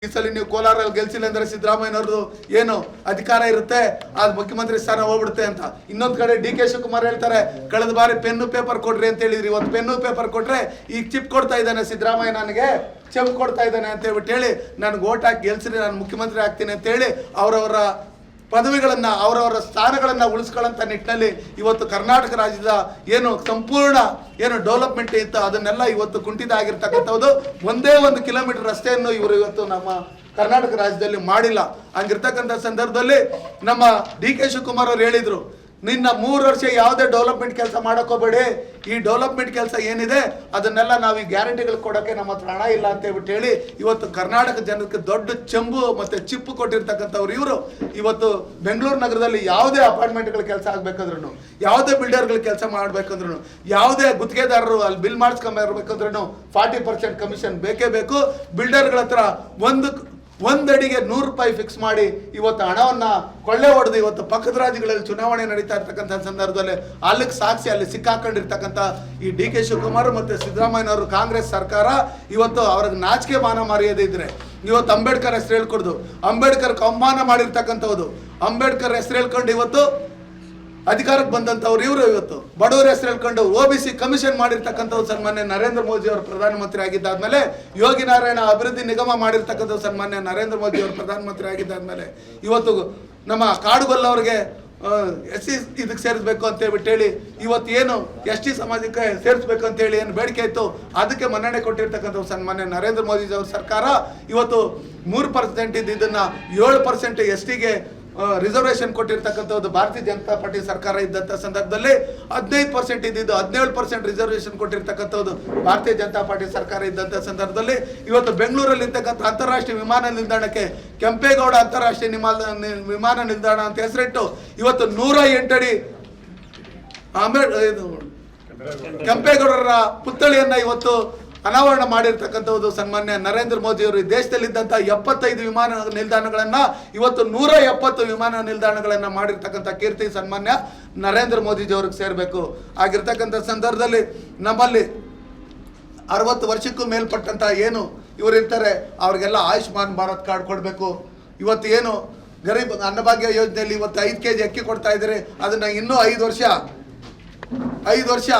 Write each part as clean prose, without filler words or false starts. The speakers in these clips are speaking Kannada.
ಈ ಸಲ ನೀವು ಕೋಲಾರಲ್ಲಿ ಗೆಲ್ಸಿಲ್ಲ ಅಂದ್ರೆ ಸಿದ್ದರಾಮಯ್ಯನವ್ರದ್ದು ಏನು ಅಧಿಕಾರ ಇರುತ್ತೆ, ಅದು ಮುಖ್ಯಮಂತ್ರಿ ಸ್ಥಾನ ಹೋಗ್ಬಿಡುತ್ತೆ ಅಂತ. ಇನ್ನೊಂದ್ ಕಡೆ ಡಿ ಕೆ ಶಿವಕುಮಾರ್ ಹೇಳ್ತಾರೆ, ಕಳೆದ ಬಾರಿ ಪೆನ್ನು ಪೇಪರ್ ಕೊಡ್ರಿ ಅಂತ ಹೇಳಿದ್ರಿ, ಇವತ್ತು ಪೆನ್ನು ಪೇಪರ್ ಕೊಟ್ರೆ ಈಗ ಚಿಪ್ ಕೊಡ್ತಾ ಇದ್ದಾನೆ ಸಿದ್ದರಾಮಯ್ಯ, ನನಗೆ ಚೆಕ್ ಕೊಡ್ತಾ ಇದ್ದಾನೆ ಅಂತ ಹೇಳ್ಬಿಟ್ಟು ಹೇಳಿ ನನ್ಗೆ ಓಟ್ ಹಾಕಿ ಗೆಲ್ಸ್ರಿ, ನಾನು ಮುಖ್ಯಮಂತ್ರಿ ಆಗ್ತೀನಿ ಅಂತ ಹೇಳಿ ಅವರವರ ಪದವಿಗಳನ್ನ ಅವರವರ ಸ್ಥಾನಗಳನ್ನ ಉಳಿಸ್ಕೊಳ್ಳೋಂಥ ನಿಟ್ಟಿನಲ್ಲಿ ಇವತ್ತು ಕರ್ನಾಟಕ ರಾಜ್ಯದ ಏನು ಸಂಪೂರ್ಣ ಏನು ಡೆವಲಪ್ಮೆಂಟ್ ಇತ್ತು ಅದನ್ನೆಲ್ಲ ಇವತ್ತು ಕುಂಠಿತ ಆಗಿರ್ತಕ್ಕಂಥದ್ದು. ಒಂದೇ 1 ಕಿಲೋಮೀಟರ್ ರಸ್ತೆಯನ್ನು ಇವರು ಇವತ್ತು ನಮ್ಮ ಕರ್ನಾಟಕ ರಾಜ್ಯದಲ್ಲಿ ಮಾಡಿಲ್ಲ. ಹಂಗಿರ್ತಕ್ಕಂಥ ಸಂದರ್ಭದಲ್ಲಿ ನಮ್ಮ ಡಿ ಕೆ ಶಿವಕುಮಾರ್ ಅವರು ಹೇಳಿದ್ರು, ನಿನ್ನ 3 ವರ್ಷ ಯಾವುದೇ ಡೆವಲಪ್ಮೆಂಟ್ ಕೆಲಸ ಮಾಡೋಕೋಬೇಡಿ, ಈ ಡೆವಲಪ್ಮೆಂಟ್ ಕೆಲಸ ಏನಿದೆ ಅದನ್ನೆಲ್ಲ ನಾವು ಈ ಗ್ಯಾರಂಟಿಗಳು ಕೊಡೋಕ್ಕೆ ನಮ್ಮ ಹತ್ರ ಹಣ ಇಲ್ಲ ಅಂತ ಹೇಳ್ಬಿಟ್ಟು ಹೇಳಿ ಇವತ್ತು ಕರ್ನಾಟಕ ಜನಕ್ಕೆ ದೊಡ್ಡ ಚೆಂಬು ಮತ್ತು ಚಿಪ್ಪು ಕೊಟ್ಟಿರ್ತಕ್ಕಂಥವ್ರು ಇವರು. ಇವತ್ತು ಬೆಂಗಳೂರು ನಗರದಲ್ಲಿ ಯಾವುದೇ ಅಪಾರ್ಟ್ಮೆಂಟ್ಗಳ ಕೆಲಸ ಆಗಬೇಕಂದ್ರೂ, ಯಾವುದೇ ಬಿಲ್ಡರ್ಗಳ ಕೆಲಸ ಮಾಡಬೇಕಂದ್ರೂ, ಯಾವುದೇ ಗುತ್ತಿಗೆದಾರರು ಅಲ್ಲಿ ಬಿಲ್ ಮಾಡಿಸ್ಕೊಂಬರ್ಬೇಕಂದ್ರೂ 40% ಕಮಿಷನ್ ಬೇಕೇ ಬೇಕು. ಬಿಲ್ಡರ್ಗಳ ಹತ್ರ ಒಂದು ಅಡಿಗೆ 100 ರೂಪಾಯಿ ಫಿಕ್ಸ್ ಮಾಡಿ ಇವತ್ತು ಹಣವನ್ನ ಕೊಳ್ಳೆ ಹೊಡೆದು ಇವತ್ತು ಪಕ್ಕದ ರಾಜ್ಯಗಳಲ್ಲಿ ಚುನಾವಣೆ ನಡೀತಾ ಇರ್ತಕ್ಕಂಥ ಸಂದರ್ಭದಲ್ಲಿ ಅಲ್ಲಿಗೆ ಸಾಕ್ಷಿ ಅಲ್ಲಿ ಸಿಕ್ಕಾಕೊಂಡಿರ್ತಕ್ಕಂಥ ಈ ಡಿ ಕೆ ಶಿವಕುಮಾರ್ ಮತ್ತು ಸಿದ್ದರಾಮಯ್ಯನವರು ಕಾಂಗ್ರೆಸ್ ಸರ್ಕಾರ ಇವತ್ತು ಅವ್ರಿಗೆ ನಾಚಿಕೆ ಮಾನ ಮರ್ಯಾದೆ ಇದ್ರೆ ಇವತ್ತು ಅಂಬೇಡ್ಕರ್ ಹೆಸರು ಹೇಳ್ಕೊಡ್ದು, ಅಂಬೇಡ್ಕರ್ಗೆ ಅವಮಾನ ಮಾಡಿರ್ತಕ್ಕಂಥದ್ದು, ಅಂಬೇಡ್ಕರ್ ಹೆಸರು ಹೇಳ್ಕೊಂಡು ಇವತ್ತು ಅಧಿಕಾರಕ್ಕೆ ಬಂದಂಥವ್ರು ಇವರು. ಇವತ್ತು ಬಡವರ ಹೆಸರು ಹೇಳ್ಕೊಂಡು OBC ಕಮಿಷನ್ ಮಾಡಿರ್ತಕ್ಕಂಥವ್ರು ಸನ್ಮಾನ್ಯ ನರೇಂದ್ರ ಮೋದಿ ಅವರು ಪ್ರಧಾನಮಂತ್ರಿ ಆಗಿದ್ದಾದ್ಮೇಲೆ, ಯೋಗಿ ನಾರಾಯಣ ಅಭಿವೃದ್ಧಿ ನಿಗಮ ಮಾಡಿರ್ತಕ್ಕಂಥವ್ರು ಸನ್ಮಾನ್ಯ ನರೇಂದ್ರ ಮೋದಿ ಅವರು ಪ್ರಧಾನಮಂತ್ರಿ ಆಗಿದ್ದಾದ್ಮೇಲೆ ಇವತ್ತು ನಮ್ಮ ಕಾಡುಗೊಲ್ಲ ಅವ್ರಿಗೆ SC ಇದಕ್ಕೆ ಸೇರಿಸ್ಬೇಕು ಅಂತ ಹೇಳ್ಬಿಟ್ಟು ಹೇಳಿ ಇವತ್ತು ಏನು ST ಸಮಾಜಕ್ಕೆ ಸೇರಿಸ್ಬೇಕು ಅಂತ ಹೇಳಿ ಏನು ಬೇಡಿಕೆ ಇತ್ತು ಅದಕ್ಕೆ ಮನ್ನಣೆ ಕೊಟ್ಟಿರ್ತಕ್ಕಂಥ ಸನ್ಮಾನ್ಯ ನರೇಂದ್ರ ಮೋದಿ ಅವರ ಸರ್ಕಾರ ಇವತ್ತು 3% ಇದನ್ನ 7% STಗೆ ರಿಸರ್ವೇಶನ್ ಕೊಟ್ಟಿರ್ತಕ್ಕಂಥದ್ದು ಭಾರತೀಯ ಜನತಾ ಪಾರ್ಟಿ ಸರ್ಕಾರ ಇದ್ದಂಥ ಸಂದರ್ಭದಲ್ಲಿ 15% ಇದ್ದಿದ್ದು 17% ರಿಸರ್ವೇಶನ್ ಕೊಟ್ಟಿರ್ತಕ್ಕಂಥದ್ದು ಭಾರತೀಯ ಜನತಾ ಪಾರ್ಟಿ ಸರ್ಕಾರ ಇದ್ದಂಥ ಸಂದರ್ಭದಲ್ಲಿ ಇವತ್ತು ಬೆಂಗಳೂರಲ್ಲಿ ಇರ್ತಕ್ಕಂಥ ಅಂತಾರಾಷ್ಟ್ರೀಯ ವಿಮಾನ ನಿಲ್ದಾಣಕ್ಕೆ ಕೆಂಪೇಗೌಡ ಅಂತಾರಾಷ್ಟ್ರೀಯ ವಿಮಾನ ನಿಲ್ದಾಣ ಅಂತ ಹೆಸರಿಟ್ಟು ಇವತ್ತು 108 ಅಡಿ ಕೆಂಪೇಗೌಡರ ಪುತ್ಥಳಿಯನ್ನ ಇವತ್ತು ಅನಾವರಣ ಮಾಡಿರ್ತಕ್ಕಂಥದ್ದು ಸನ್ಮಾನ್ಯ ನರೇಂದ್ರ ಮೋದಿ ಅವರು. ದೇಶದಲ್ಲಿದ್ದಂಥ 75 ವಿಮಾನ ನಿಲ್ದಾಣಗಳನ್ನ ಇವತ್ತು 170 ವಿಮಾನ ನಿಲ್ದಾಣಗಳನ್ನ ಮಾಡಿರ್ತಕ್ಕಂಥ ಕೀರ್ತಿ ಸನ್ಮಾನ್ಯ ನರೇಂದ್ರ ಮೋದಿಜಿ ಅವ್ರಿಗೆ ಸೇರಬೇಕು. ಆಗಿರ್ತಕ್ಕಂಥ ಸಂದರ್ಭದಲ್ಲಿ ನಮ್ಮಲ್ಲಿ 60 ವರ್ಷಕ್ಕೂ ಮೇಲ್ಪಟ್ಟಂತ ಏನು ಇವರು ಇರ್ತಾರೆ ಅವ್ರಿಗೆಲ್ಲ ಆಯುಷ್ಮಾನ್ ಭಾರತ್ ಕಾರ್ಡ್ ಕೊಡಬೇಕು. ಇವತ್ತು ಏನು ಗರೀಬ್ ಅನ್ನಭಾಗ್ಯ ಯೋಜನೆಯಲ್ಲಿ ಇವತ್ತು 5 kg ಅಕ್ಕಿ ಕೊಡ್ತಾ ಇದ್ದಾರೆ, ಅದನ್ನ ಇನ್ನೂ 5 ವರ್ಷ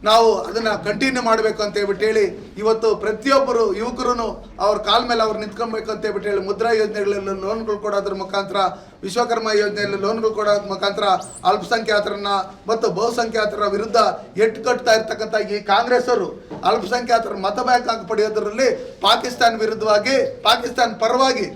ನಾವು ಅದನ್ನ ಕಂಟಿನ್ಯೂ ಮಾಡಬೇಕು ಅಂತ ಹೇಳ್ಬಿಟ್ಟು ಹೇಳಿ ಇವತ್ತು ಪ್ರತಿಯೊಬ್ಬರು ಯುವಕರು ಅವ್ರ ಕಾಲ ಮೇಲೆ ಅವ್ರು ನಿಂತ್ಕೊಬೇಕು ಅಂತ ಹೇಳ್ಬಿಟ್ಟು ಹೇಳಿ ಮುದ್ರಾ ಯೋಜನೆಗಳಲ್ಲಿ ಲೋನ್ಗಳು ಕೊಡೋದ್ರ ಮುಖಾಂತರ, ವಿಶ್ವಕರ್ಮ ಯೋಜನೆಯಲ್ಲಿ ಲೋನ್ಗಳು ಕೊಡೋದ್ರ ಮುಖಾಂತರ ಅಲ್ಪಸಂಖ್ಯಾತರನ್ನ ಮತ್ತು ಬಹುಸಂಖ್ಯಾತರ ವಿರುದ್ಧ ಎಟ್ಟು ಕಟ್ತಾ ಇರ್ತಕ್ಕಂಥ ಈ ಕಾಂಗ್ರೆಸ್ ಅವರು ಅಲ್ಪಸಂಖ್ಯಾತರ ಮತ ಬ್ಯಾಂಕ್ ಆಗಿ ಪಡೆಯೋದ್ರಲ್ಲಿ ಪಾಕಿಸ್ತಾನ ವಿರುದ್ಧವಾಗಿ, ಪಾಕಿಸ್ತಾನ ಪರವಾಗಿ,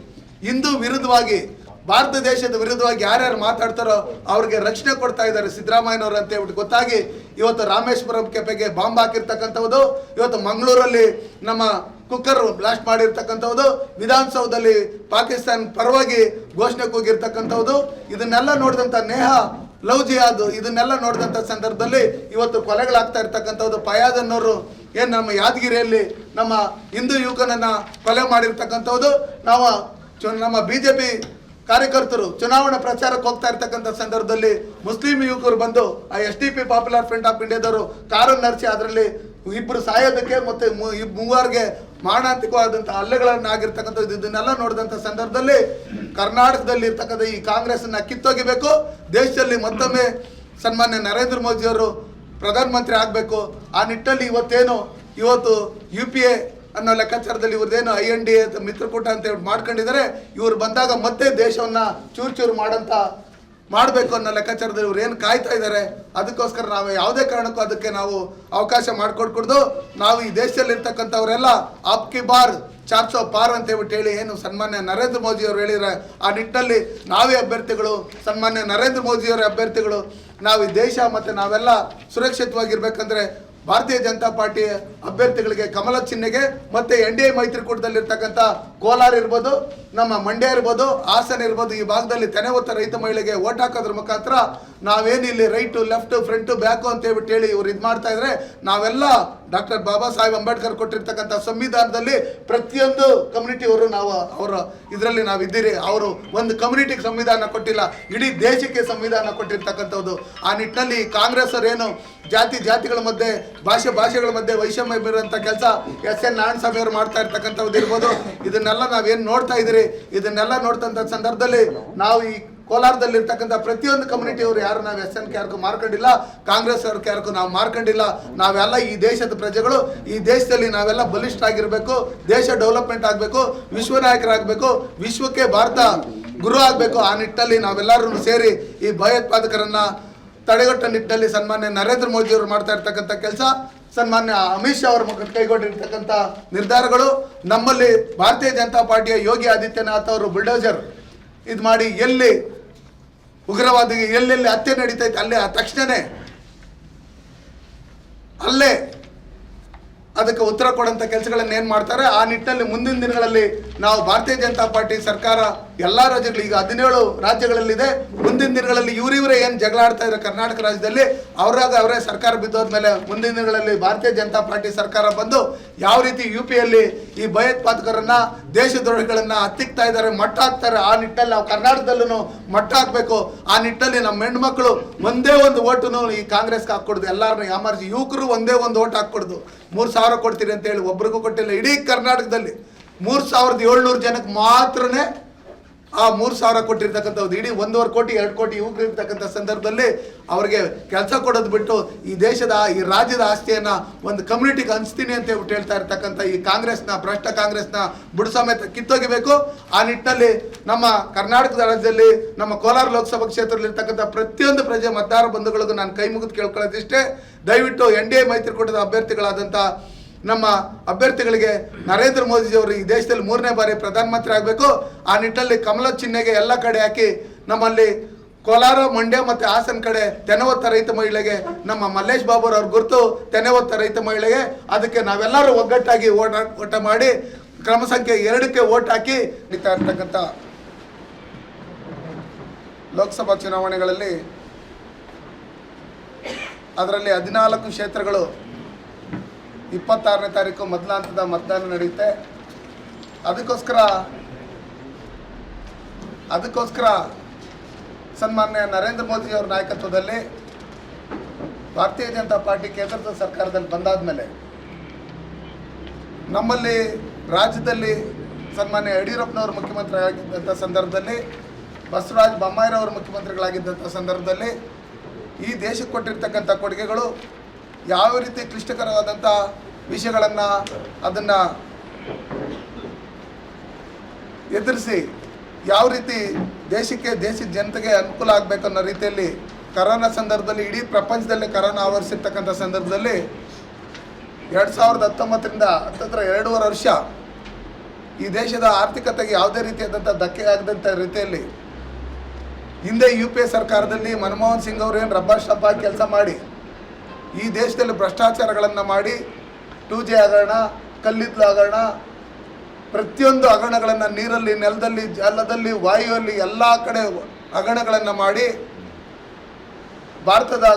ಹಿಂದೂ ವಿರುದ್ಧವಾಗಿ, ಭಾರತ ದೇಶದ ವಿರುದ್ಧವಾಗಿ ಯಾರ್ಯಾರು ಮಾತಾಡ್ತಾರೋ ಅವ್ರಿಗೆ ರಕ್ಷಣೆ ಕೊಡ್ತಾ ಇದ್ದಾರೆ ಸಿದ್ದರಾಮಯ್ಯನವರು ಅಂತ ಹೇಳ್ಬಿಟ್ಟು ಗೊತ್ತಾಗಿ ಇವತ್ತು ರಾಮೇಶ್ವರಂ ಕೆಪೆಗೆ ಬಾಂಬ್ ಹಾಕಿರ್ತಕ್ಕಂಥದ್ದು, ಇವತ್ತು ಮಂಗಳೂರಲ್ಲಿ ನಮ್ಮ ಕುಕ್ಕರ್ ಬ್ಲಾಸ್ಟ್ ಮಾಡಿರ್ತಕ್ಕಂಥದ್ದು, ವಿಧಾನಸೌಧದಲ್ಲಿ ಪಾಕಿಸ್ತಾನ ಪರವಾಗಿ ಘೋಷಣೆ ಕೂಗಿರ್ತಕ್ಕಂಥದ್ದು, ಇದನ್ನೆಲ್ಲ ನೋಡಿದಂಥ ನೇಹಾ ಲವ್ ಜಿಹಾದ್ ಇದನ್ನೆಲ್ಲ ನೋಡಿದಂಥ ಸಂದರ್ಭದಲ್ಲಿ ಇವತ್ತು ಕೊಲೆಗಳಾಗ್ತಾ ಇರ್ತಕ್ಕಂಥದ್ದು. ಫಯಾಜ್ ಅನ್ನೋರು ಏನು ನಮ್ಮ ಯಾದಗಿರಿಯಲ್ಲಿ ನಮ್ಮ ಹಿಂದೂ ಯುವಕನನ್ನ ಕೊಲೆ ಮಾಡಿರ್ತಕ್ಕಂಥದ್ದು. ನಮ್ಮ BJP ಕಾರ್ಯಕರ್ತರು ಚುನಾವಣಾ ಪ್ರಚಾರಕ್ಕೆ ಹೋಗ್ತಾ ಇರ್ತಕ್ಕಂಥ ಸಂದರ್ಭದಲ್ಲಿ ಮುಸ್ಲಿಂ ಯುವಕರು ಬಂದು ಆ SDP ಪಾಪ್ಯುಲರ್ ಫ್ರಂಟ್ ಆಫ್ ಇಂಡಿಯಾದವರು ಕಾರನ್ನು ನಡೆಸಿ ಅದರಲ್ಲಿ 2 ಸಾಯೋದಕ್ಕೆ ಮತ್ತೆ 3 ಮಾರಣಾಂತಿಕವಾದಂಥ ಹಲ್ಲೆಗಳನ್ನು ಆಗಿರ್ತಕ್ಕಂಥದ್ದು. ಇದನ್ನೆಲ್ಲ ನೋಡಿದಂಥ ಸಂದರ್ಭದಲ್ಲಿ ಕರ್ನಾಟಕದಲ್ಲಿ ಇರ್ತಕ್ಕಂಥ ಈ ಕಾಂಗ್ರೆಸ್ಸನ್ನು ಕಿತ್ತೊಗಿಬೇಕು, ದೇಶದಲ್ಲಿ ಮತ್ತೊಮ್ಮೆ ಸನ್ಮಾನ್ಯ ನರೇಂದ್ರ ಮೋದಿ ಅವರು ಪ್ರಧಾನಮಂತ್ರಿ ಆಗಬೇಕು. ಆ ನಿಟ್ಟಲ್ಲಿ ಇವತ್ತು UPA ಅನ್ನೋ ಲೆಕ್ಕಾಚಾರದಲ್ಲಿ ಇವ್ರದ್ದೇನು INDA ಮಿತ್ರಕೂಟ ಅಂತ ಹೇಳಿ ಮಾಡ್ಕೊಂಡಿದ್ದಾರೆ. ಇವ್ರು ಬಂದಾಗ ಮತ್ತೆ ದೇಶವನ್ನ ಚೂರು ಮಾಡಬೇಕು ಅನ್ನೋ ಲೆಕ್ಕಾಚಾರದಲ್ಲಿ ಇವ್ರು ಏನು ಕಾಯ್ತಾ ಇದ್ದಾರೆ. ಅದಕ್ಕೋಸ್ಕರ ನಾವು ಯಾವುದೇ ಕಾರಣಕ್ಕೂ ಅದಕ್ಕೆ ನಾವು ಅವಕಾಶ ಮಾಡಿಕೊಡ್ಕೊಡ್ದು. ನಾವು ಈ ದೇಶದಲ್ಲಿ ಇರ್ತಕ್ಕಂಥವರೆಲ್ಲ ಆಪ್ಕಿ ಬಾರ್ 400 ಪಾರ್ ಅಂತ ಹೇಳ್ಬಿಟ್ಟು ಹೇಳಿ ಏನು ಸನ್ಮಾನ್ಯ ನರೇಂದ್ರ ಮೋದಿ ಅವರು ಹೇಳಿದರೆ ಆ ನಿಟ್ಟಿನಲ್ಲಿ ನಾವೇ ಅಭ್ಯರ್ಥಿಗಳು, ಸನ್ಮಾನ್ಯ ನರೇಂದ್ರ ಮೋದಿಯವರೇ ಅಭ್ಯರ್ಥಿಗಳು. ನಾವು ಈ ದೇಶ ಮತ್ತು ನಾವೆಲ್ಲ ಸುರಕ್ಷಿತವಾಗಿರ್ಬೇಕಂದ್ರೆ ಭಾರತೀಯ ಜನತಾ ಪಾರ್ಟಿ ಅಭ್ಯರ್ಥಿಗಳಿಗೆ ಕಮಲ ಚಿಹ್ನೆಗೆ ಮತ್ತು NDA ಮೈತ್ರಿಕೂಟದಲ್ಲಿರ್ತಕ್ಕಂಥ ಕೋಲಾರ ಇರ್ಬೋದು, ನಮ್ಮ ಮಂಡ್ಯ ಇರ್ಬೋದು, ಹಾಸನ ಇರ್ಬೋದು, ಈ ಭಾಗದಲ್ಲಿ ತೆನೆ ಹೊತ್ತ ರೈತ ಮಹಿಳೆಗೆ ಓಟ್ ಹಾಕೋದ್ರ ಮುಖಾಂತರ ನಾವೇನು ಇಲ್ಲಿ ರೈಟು ಲೆಫ್ಟು ಫ್ರಂಟು ಬ್ಯಾಕು ಅಂತ ಹೇಳ್ಬಿಟ್ಟು ಹೇಳಿ ಇವ್ರು ಇದು ಮಾಡ್ತಾ ಇದ್ರೆ ನಾವೆಲ್ಲ ಡಾಕ್ಟರ್ ಬಾಬಾ ಸಾಹೇಬ್ ಅಂಬೇಡ್ಕರ್ ಕೊಟ್ಟಿರ್ತಕ್ಕಂಥ ಸಂವಿಧಾನದಲ್ಲಿ ಪ್ರತಿಯೊಂದು ಕಮ್ಯುನಿಟಿಯವರು ನಾವು ಅವರ ಇದರಲ್ಲಿ ನಾವು ಇದ್ದೀರಿ. ಅವರು ಒಂದು ಕಮ್ಯುನಿಟಿಗೆ ಸಂವಿಧಾನ ಕೊಟ್ಟಿಲ್ಲ, ಇಡೀ ದೇಶಕ್ಕೆ ಸಂವಿಧಾನ ಕೊಟ್ಟಿರ್ತಕ್ಕಂಥದ್ದು. ಆ ನಿಟ್ಟಿನಲ್ಲಿ ಕಾಂಗ್ರೆಸ್ ಅವರು ಏನು ಜಾತಿಗಳ ಮಧ್ಯೆ ಭಾಷೆಗಳ ಮಧ್ಯೆ ವೈಷಮ್ಯ ಬೀರುವಂಥ ಕೆಲಸ SN ನಾರಾಯಣಸ್ವಾಮಿ ಅವರು ಮಾಡ್ತಾ ಇರ್ತಕ್ಕಂಥದ್ದು ಇರ್ಬೋದು. ಇದನ್ನೆಲ್ಲ ಇದನ್ನೆಲ್ಲ ನಾವೇನು ನೋಡ್ತಾ ಇದ್ದೀರಿ, ಇದನ್ನೆಲ್ಲ ನೋಡ್ತಂಥ ಸಂದರ್ಭದಲ್ಲಿ ನಾವು ಈ ಕೋಲಾರದಲ್ಲಿರ್ತಕ್ಕಂಥ ಪ್ರತಿಯೊಂದು ಕಮ್ಯುನಿಟಿಯವರು ಯಾರು ನಾವು ಎಸ್ ಎನ್ ಕೆ ಯಾರಿಗೂ ಮಾರ್ಕೊಂಡಿಲ್ಲ, ಕಾಂಗ್ರೆಸ್ ಅವ್ರಿಗೆ ಯಾರಿಗೂ ನಾವು ಮಾರ್ಕೊಂಡಿಲ್ಲ. ನಾವೆಲ್ಲ ಈ ದೇಶದ ಪ್ರಜೆಗಳು, ಈ ದೇಶದಲ್ಲಿ ನಾವೆಲ್ಲ ಬಲಿಷ್ಠ ಆಗಿರಬೇಕು, ದೇಶ ಡೆವಲಪ್ಮೆಂಟ್ ಆಗಬೇಕು, ವಿಶ್ವ ನಾಯಕರಾಗಬೇಕು, ವಿಶ್ವಕ್ಕೆ ಭಾರತ ಗುರು ಆಗಬೇಕು. ಆ ನಿಟ್ಟಲ್ಲಿ ನಾವೆಲ್ಲರೂ ಸೇರಿ ಈ ಭಯೋತ್ಪಾದಕರನ್ನ ತಡೆಗಟ್ಟ ನಿಟ್ಟಿನಲ್ಲಿ ಸನ್ಮಾನ್ಯ ನರೇಂದ್ರ ಮೋದಿ ಅವರು ಮಾಡ್ತಾ ಇರ್ತಕ್ಕಂಥ ಕೆಲಸ, ಸನ್ಮಾನ್ಯ ಅಮಿತ್ ಶಾ ಅವರ ಮುಖ ಕೈಗೊಂಡಿರ್ತಕ್ಕಂಥ ನಿರ್ಧಾರಗಳು, ನಮ್ಮಲ್ಲಿ ಭಾರತೀಯ ಜನತಾ ಪಾರ್ಟಿಯ ಯೋಗಿ ಆದಿತ್ಯನಾಥ್ ಅವರು ಬುಲ್ಡೋಜರ್ ಇದು ಮಾಡಿ ಎಲ್ಲಿ ಉಗ್ರವಾದಿಗೆ ಎಲ್ಲೆಲ್ಲಿ ಹತ್ಯೆ ನಡೀತೈತೆ ಅಲ್ಲೇ ತಕ್ಷಣನೇ ಅಲ್ಲೇ ಅದಕ್ಕೆ ಉತ್ತರ ಕೊಡೋಂಥ ಕೆಲಸಗಳನ್ನು ಏನು ಮಾಡ್ತಾರೆ. ಆ ನಿಟ್ಟಿನಲ್ಲಿ ಮುಂದಿನ ದಿನಗಳಲ್ಲಿ ನಾವು ಭಾರತೀಯ ಜನತಾ ಪಾರ್ಟಿ ಸರ್ಕಾರ ಎಲ್ಲ ರಾಜ್ಯಗಳು, ಈಗ 17 ರಾಜ್ಯಗಳಲ್ಲಿದೆ, ಮುಂದಿನ ದಿನಗಳಲ್ಲಿ ಇವರೇ ಏನು ಜಗಳ ಆಡ್ತಾ ಇದ್ದಾರೆ ಕರ್ನಾಟಕ ರಾಜ್ಯದಲ್ಲಿ, ಅವರೇ ಸರ್ಕಾರ ಬಿದ್ದೋದ್ಮೇಲೆ ಮುಂದಿನ ದಿನಗಳಲ್ಲಿ ಭಾರತೀಯ ಜನತಾ ಪಾರ್ಟಿ ಸರ್ಕಾರ ಬಂದು ಯಾವ ರೀತಿ UPಯಲ್ಲಿ ಈ ಭಯೋತ್ಪಾದಕರನ್ನ ದೇಶದ್ರೋಹಿಗಳನ್ನ ಹತ್ತಿಕ್ತಾ ಇದ್ದಾರೆ, ಮಟ್ಟ ಹಾಕ್ತಾರೆ, ಆ ನಿಟ್ಟಲ್ಲಿ ನಾವು ಕರ್ನಾಟಕದಲ್ಲೂ ಮಟ್ಟ ಹಾಕಬೇಕು. ಆ ನಿಟ್ಟಲ್ಲಿ ನಮ್ಮ ಹೆಣ್ಮಕ್ಳು ಒಂದೇ ಒಂದು ಓಟನ್ನು ಈ ಕಾಂಗ್ರೆಸ್ಗೆ ಹಾಕ್ಕೊಡ್ದು, ಎಲ್ಲರನ್ನೂ ಯಾಮಾರಿಸಿ ಯುವಕರು ಒಂದೇ ಒಂದು ಓಟ್ ಹಾಕ್ಕೊಡ್ದು. 3,000 ಕೊಡ್ತೀರಿ ಅಂತೇಳಿ ಒಬ್ರಿಗೂ ಕೊಟ್ಟಿಲ್ಲ. ಇಡೀ ಕರ್ನಾಟಕದಲ್ಲಿ 3,700 ಜನಕ್ಕೆ ಮಾತ್ರನೇ ಆ 3,000 ಕೊಟ್ಟಿರ್ತಕ್ಕಂಥದ್ದು. ಇಡೀ 1.5 ಕೋಟಿ 2 ಕೋಟಿ ಯುವಕರು ಇರ್ತಕ್ಕಂಥ ಸಂದರ್ಭದಲ್ಲಿ ಅವ್ರಿಗೆ ಕೆಲಸ ಕೊಡೋದು ಬಿಟ್ಟು ಈ ದೇಶದ ಈ ರಾಜ್ಯದ ಆಸ್ತಿಯನ್ನು ಒಂದು ಕಮ್ಯುನಿಟಿಗೆ ಹಂಚ್ತೀನಿ ಅಂತ ಹೇಳ್ಬಿಟ್ಟು ಹೇಳ್ತಾ ಇರ್ತಕ್ಕಂಥ ಈ ಕಾಂಗ್ರೆಸ್ನ ಭ್ರಷ್ಟ ಕಾಂಗ್ರೆಸ್ನ ಬುಡ ಸಮೇತ ಕಿತ್ತೋಗಿಬೇಕು. ಆ ನಿಟ್ಟಿನಲ್ಲಿ ನಮ್ಮ ಕರ್ನಾಟಕದ ರಾಜ್ಯದಲ್ಲಿ ನಮ್ಮ ಕೋಲಾರ ಲೋಕಸಭಾ ಕ್ಷೇತ್ರದಲ್ಲಿರ್ತಕ್ಕಂಥ ಪ್ರತಿಯೊಂದು ಪ್ರಜೆ ಮತದಾರ ಬಂಧುಗಳಿಗೂ ನಾನು ಕೈ ಮುಗಿದು ಕೇಳ್ಕೊಳ್ಳೋದಿಷ್ಟೇ, ದಯವಿಟ್ಟು NDA ಮೈತ್ರಿಕೂಟದ ಅಭ್ಯರ್ಥಿಗಳಾದಂಥ ನಮ್ಮ ಅಭ್ಯರ್ಥಿಗಳಿಗೆ ನರೇಂದ್ರ ಮೋದಿಜಿಯವರು ಈ ದೇಶದಲ್ಲಿ 3ನೇ ಬಾರಿ ಪ್ರಧಾನಮಂತ್ರಿ ಆಗಬೇಕು. ಆ ನಿಟ್ಟಲ್ಲಿ ಕಮಲ ಚಿಹ್ನೆಗೆ ಎಲ್ಲ ಕಡೆ ಹಾಕಿ ನಮ್ಮಲ್ಲಿ ಕೋಲಾರ, ಮಂಡ್ಯ ಮತ್ತು ಹಾಸನ ಕಡೆ ತೆನೆ ಹೊತ್ತ ರೈತ ಮಹಿಳೆಗೆ ನಮ್ಮ ಮಲ್ಲೇಶ್ ಬಾಬುರವ್ರ ಗುರುತು ತೆನೆ ಹೊತ್ತ ರೈತ ಮಹಿಳೆಗೆ, ಅದಕ್ಕೆ ನಾವೆಲ್ಲರೂ ಒಗ್ಗಟ್ಟಾಗಿ ಓಟ ಮಾಡಿ ಕ್ರಮ ಸಂಖ್ಯೆ 2ಕ್ಕೆ ಓಟ್ ಹಾಕಿ ನಿಂತಾ ಇರ್ತಕ್ಕಂಥ ಲೋಕಸಭಾ ಚುನಾವಣೆಗಳಲ್ಲಿ ಅದರಲ್ಲಿ 14 ಕ್ಷೇತ್ರಗಳು 26ನೇ ತಾರೀಕು ಮೊದಲ ಹಂತದ ಮತದಾನ ನಡೆಯುತ್ತೆ. ಅದಕ್ಕೋಸ್ಕರ ಸನ್ಮಾನ್ಯ ನರೇಂದ್ರ ಮೋದಿಯವರ ನಾಯಕತ್ವದಲ್ಲಿ ಭಾರತೀಯ ಜನತಾ ಪಾರ್ಟಿ ಕೇಂದ್ರದ ಸರ್ಕಾರದಲ್ಲಿ ಬಂದಾದ ಮೇಲೆ ನಮ್ಮಲ್ಲಿ ರಾಜ್ಯದಲ್ಲಿ ಸನ್ಮಾನ್ಯ ಯಡಿಯೂರಪ್ಪನವರು ಮುಖ್ಯಮಂತ್ರಿ ಆಗಿದ್ದಂಥ ಸಂದರ್ಭದಲ್ಲಿ, ಬಸವರಾಜ ಬೊಮ್ಮಾಯಿರವರು ಮುಖ್ಯಮಂತ್ರಿಗಳಾಗಿದ್ದಂಥ ಸಂದರ್ಭದಲ್ಲಿ ಈ ದೇಶಕ್ಕೆ ಕೊಟ್ಟಿರ್ತಕ್ಕಂಥ ಕೊಡುಗೆಗಳು ಯಾವ ರೀತಿ ಕ್ಲಿಷ್ಟಕರವಾದಂಥ ವಿಷಯಗಳನ್ನು ಅದನ್ನು ಎದುರಿಸಿ ಯಾವ ರೀತಿ ದೇಶದ ಜನತೆಗೆ ಅನುಕೂಲ ಆಗಬೇಕು ಅನ್ನೋ ರೀತಿಯಲ್ಲಿ ಕರೋನಾ ಸಂದರ್ಭದಲ್ಲಿ ಇಡೀ ಪ್ರಪಂಚದಲ್ಲೇ ಕರೋನಾ ಆವರಿಸಿರ್ತಕ್ಕಂಥ ಸಂದರ್ಭದಲ್ಲಿ 2019ರಿಂದ ಹತ್ತಿರ 2.5 ವರ್ಷ ಈ ದೇಶದ ಆರ್ಥಿಕತೆಗೆ ಯಾವುದೇ ರೀತಿಯಾದಂಥ ಧಕ್ಕೆ ಆಗದಂಥ ರೀತಿಯಲ್ಲಿ ಹಿಂದೆ UPA ಸರ್ಕಾರದಲ್ಲಿ ಮನಮೋಹನ್ ಸಿಂಗ್ ಅವರು ಏನು ರಬ್ಬರ್ ಸ್ಟಾಂಪ್ ಆಗಿ ಕೆಲಸ ಮಾಡಿ ಈ ದೇಶದಲ್ಲಿ ಭ್ರಷ್ಟಾಚಾರಗಳನ್ನು ಮಾಡಿ 2G ಹಗರಣ, ಕಲ್ಲಿದ್ದಲು ಹಗರಣ, ಪ್ರತಿಯೊಂದು ಹಗರಣಗಳನ್ನು ನೀರಲ್ಲಿ, ನೆಲದಲ್ಲಿ, ಜಲದಲ್ಲಿ, ವಾಯುವಲ್ಲಿ ಎಲ್ಲ ಕಡೆ ಹಗರಣಗಳನ್ನು ಮಾಡಿ ಭಾರತದ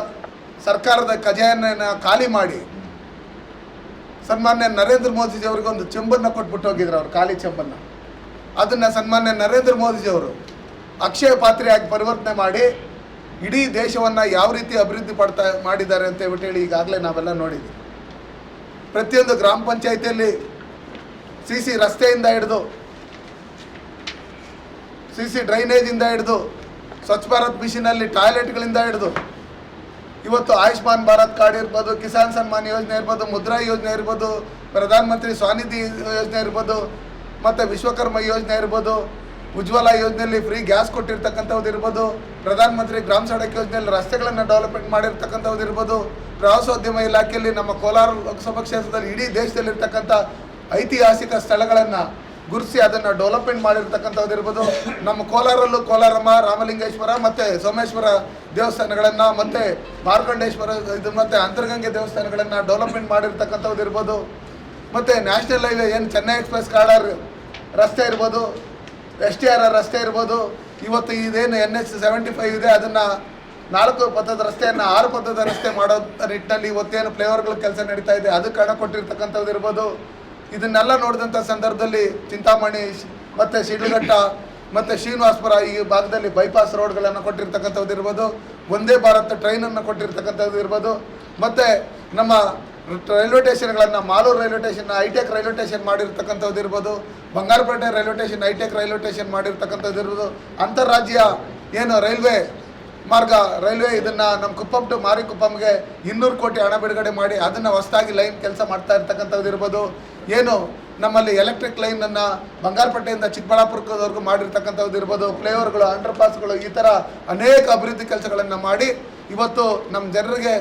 ಸರ್ಕಾರದ ಖಜಾನೆಯನ್ನು ಖಾಲಿ ಮಾಡಿ ಸನ್ಮಾನ್ಯ ನರೇಂದ್ರ ಮೋದಿಜಿಯವರಿಗೆ ಒಂದು ಚೆಂಬನ್ನು ಕೊಟ್ಬಿಟ್ಟು ಹೋಗಿದ್ರು, ಅವ್ರು ಖಾಲಿ ಚೆಂಬನ್ನು. ಅದನ್ನು ಸನ್ಮಾನ್ಯ ನರೇಂದ್ರ ಮೋದಿಜಿಯವರು ಅಕ್ಷಯ ಪಾತ್ರೆಯಾಗಿ ಪರಿವರ್ತನೆ ಮಾಡಿ ಇಡೀ ದೇಶವನ್ನು ಯಾವ ರೀತಿ ಅಭಿವೃದ್ಧಿ ಮಾಡಿದ್ದಾರೆ ಅಂತ ಹೇಳ್ಬಿಟ್ಟು ಈಗಾಗಲೇ ನಾವೆಲ್ಲ ನೋಡಿದ್ವಿ. ಪ್ರತಿಯೊಂದು ಗ್ರಾಮ ಪಂಚಾಯಿತಿಯಲ್ಲಿ CC ರಸ್ತೆಯಿಂದ ಹಿಡಿದು CC ಡ್ರೈನೇಜಿಂದ ಹಿಡಿದು ಸ್ವಚ್ಛ ಭಾರತ್ ಮಿಷನಲ್ಲಿ ಟಾಯ್ಲೆಟ್ಗಳಿಂದ ಹಿಡಿದು ಇವತ್ತು ಆಯುಷ್ಮಾನ್ ಭಾರತ್ ಕಾರ್ಡ್ ಇರ್ಬೋದು, ಕಿಸಾನ್ ಸನ್ಮಾನ್ ಯೋಜನೆ ಇರ್ಬೋದು, ಮುದ್ರಾ ಯೋಜನೆ ಇರ್ಬೋದು, ಪ್ರಧಾನಮಂತ್ರಿ ಸ್ವನಿಧಿ ಯೋಜನೆ ಇರ್ಬೋದು, ಮತ್ತು ವಿಶ್ವಕರ್ಮ ಯೋಜನೆ ಇರ್ಬೋದು, ಉಜ್ವಲ ಯೋಜನೆಯಲ್ಲಿ ಫ್ರೀ ಗ್ಯಾಸ್ ಕೊಟ್ಟಿರ್ತಕ್ಕಂಥದ್ದು ಇರ್ಬೋದು, ಪ್ರಧಾನಮಂತ್ರಿ ಗ್ರಾಮ ಸಡಕ್ ಯೋಜನೆಯಲ್ಲಿ ರಸ್ತೆಗಳನ್ನು ಡೆವಲಪ್ಮೆಂಟ್ ಮಾಡಿರ್ತಕ್ಕಂಥದ್ದು ಇರ್ಬೋದು, ಪ್ರವಾಸೋದ್ಯಮ ಇಲಾಖೆಯಲ್ಲಿ ನಮ್ಮ ಕೋಲಾರ ಲೋಕಸಭಾ ಕ್ಷೇತ್ರದಲ್ಲಿ ಇಡೀ ದೇಶದಲ್ಲಿರ್ತಕ್ಕಂಥ ಐತಿಹಾಸಿಕ ಸ್ಥಳಗಳನ್ನು ಗುರುತಿಸಿ ಅದನ್ನು ಡೆವಲಪ್ಮೆಂಟ್ ಮಾಡಿರ್ತಕ್ಕಂಥದ್ದು ಇರ್ಬೋದು, ನಮ್ಮ ಕೋಲಾರಲ್ಲೂ ಕೋಲಾರಮ್ಮ, ರಾಮಲಿಂಗೇಶ್ವರ ಮತ್ತು ಸೋಮೇಶ್ವರ ದೇವಸ್ಥಾನಗಳನ್ನು ಮತ್ತು ಮಾರ್ಕಂಡೇಶ್ವರ ಮತ್ತು ಅಂತರ್ಗಂಗೆ ದೇವಸ್ಥಾನಗಳನ್ನು ಡೆವಲಪ್ಮೆಂಟ್ ಮಾಡಿರ್ತಕ್ಕಂಥದ್ದು ಇರ್ಬೋದು, ಮತ್ತು ನ್ಯಾಷನಲ್ ಹೈವೇ ಏನು ಚೆನ್ನೈ ಎಕ್ಸ್ಪ್ರೆಸ್ ಕಾರಿಡಾರ್ ರಸ್ತೆ ಇರ್ಬೋದು, STR ರಸ್ತೆ ಇರ್ಬೋದು, ಇವತ್ತು ಇದೇನು NH 75 ಇದೆ ಅದನ್ನು 4 ಪಥದ ರಸ್ತೆಯನ್ನು 6 ಪಥದ ರಸ್ತೆ ಮಾಡೋ ನಿಟ್ಟಿನಲ್ಲಿ ಇವತ್ತೇನು ಫ್ಲೇವರ್ಗಳ ಕೆಲಸ ನಡೀತಾ ಇದೆ ಅದಕ್ಕೆ ಹಣ ಕೊಟ್ಟಿರ್ತಕ್ಕಂಥದ್ದು ಇರ್ಬೋದು. ಇದನ್ನೆಲ್ಲ ನೋಡಿದಂಥ ಸಂದರ್ಭದಲ್ಲಿ ಚಿಂತಾಮಣಿ ಮತ್ತು ಶಿಡ್ಲಘಟ್ಟ ಮತ್ತು ಶ್ರೀನಿವಾಸಪುರ ಈ ಭಾಗದಲ್ಲಿ ಬೈಪಾಸ್ ರೋಡ್ಗಳನ್ನು ಕೊಟ್ಟಿರ್ತಕ್ಕಂಥದ್ದು ಇರ್ಬೋದು, ವಂದೇ ಭಾರತ್ ಟ್ರೈನನ್ನು ಕೊಟ್ಟಿರ್ತಕ್ಕಂಥದ್ದು ಇರ್ಬೋದು, ಮತ್ತು ನಮ್ಮ ರೈಲ್ವೆ ಸ್ಟೇಷನ್ಗಳನ್ನು, Malur railway station hitech railway station ಮಾಡಿರ್ತಕ್ಕಂಥದ್ದು ಇರ್ಬೋದು, Bangarpet railway station hitech railway station ಮಾಡಿರ್ತಕ್ಕಂಥದ್ದು ಇರ್ಬೋದು, ಅಂತಾರಾಜ್ಯ ಏನು ರೈಲ್ವೆ ಮಾರ್ಗ ರೈಲ್ವೆ ಇದನ್ನು ನಮ್ಮ ಕುಪ್ಪಂ ಟು ಮಾರಿಕುಪ್ಪಂಗೆ 200 ಕೋಟಿ ಹಣ ಬಿಡುಗಡೆ ಮಾಡಿ ಅದನ್ನು ಹೊಸದಾಗಿ ಲೈನ್ ಕೆಲಸ ಮಾಡ್ತಾ ಇರ್ತಕ್ಕಂಥದ್ದು ಇರ್ಬೋದು, ಏನು ನಮ್ಮಲ್ಲಿ ಎಲೆಕ್ಟ್ರಿಕ್ ಲೈನನ್ನು ಬಂಗಾರಪೇಟೆಯಿಂದ ಚಿಕ್ಕಬಳ್ಳಾಪುರದವರೆಗೂ ಮಾಡಿರ್ತಕ್ಕಂಥದ್ದು ಇರ್ಬೋದು, ಫ್ಲೈಓವರ್ಗಳು, ಅಂಡರ್ ಪಾಸ್ಗಳು, ಈ ಥರ ಅನೇಕ ಅಭಿವೃದ್ಧಿ ಕೆಲಸಗಳನ್ನು ಮಾಡಿ ಇವತ್ತು ನಮ್ಮ ಜನರಿಗೆ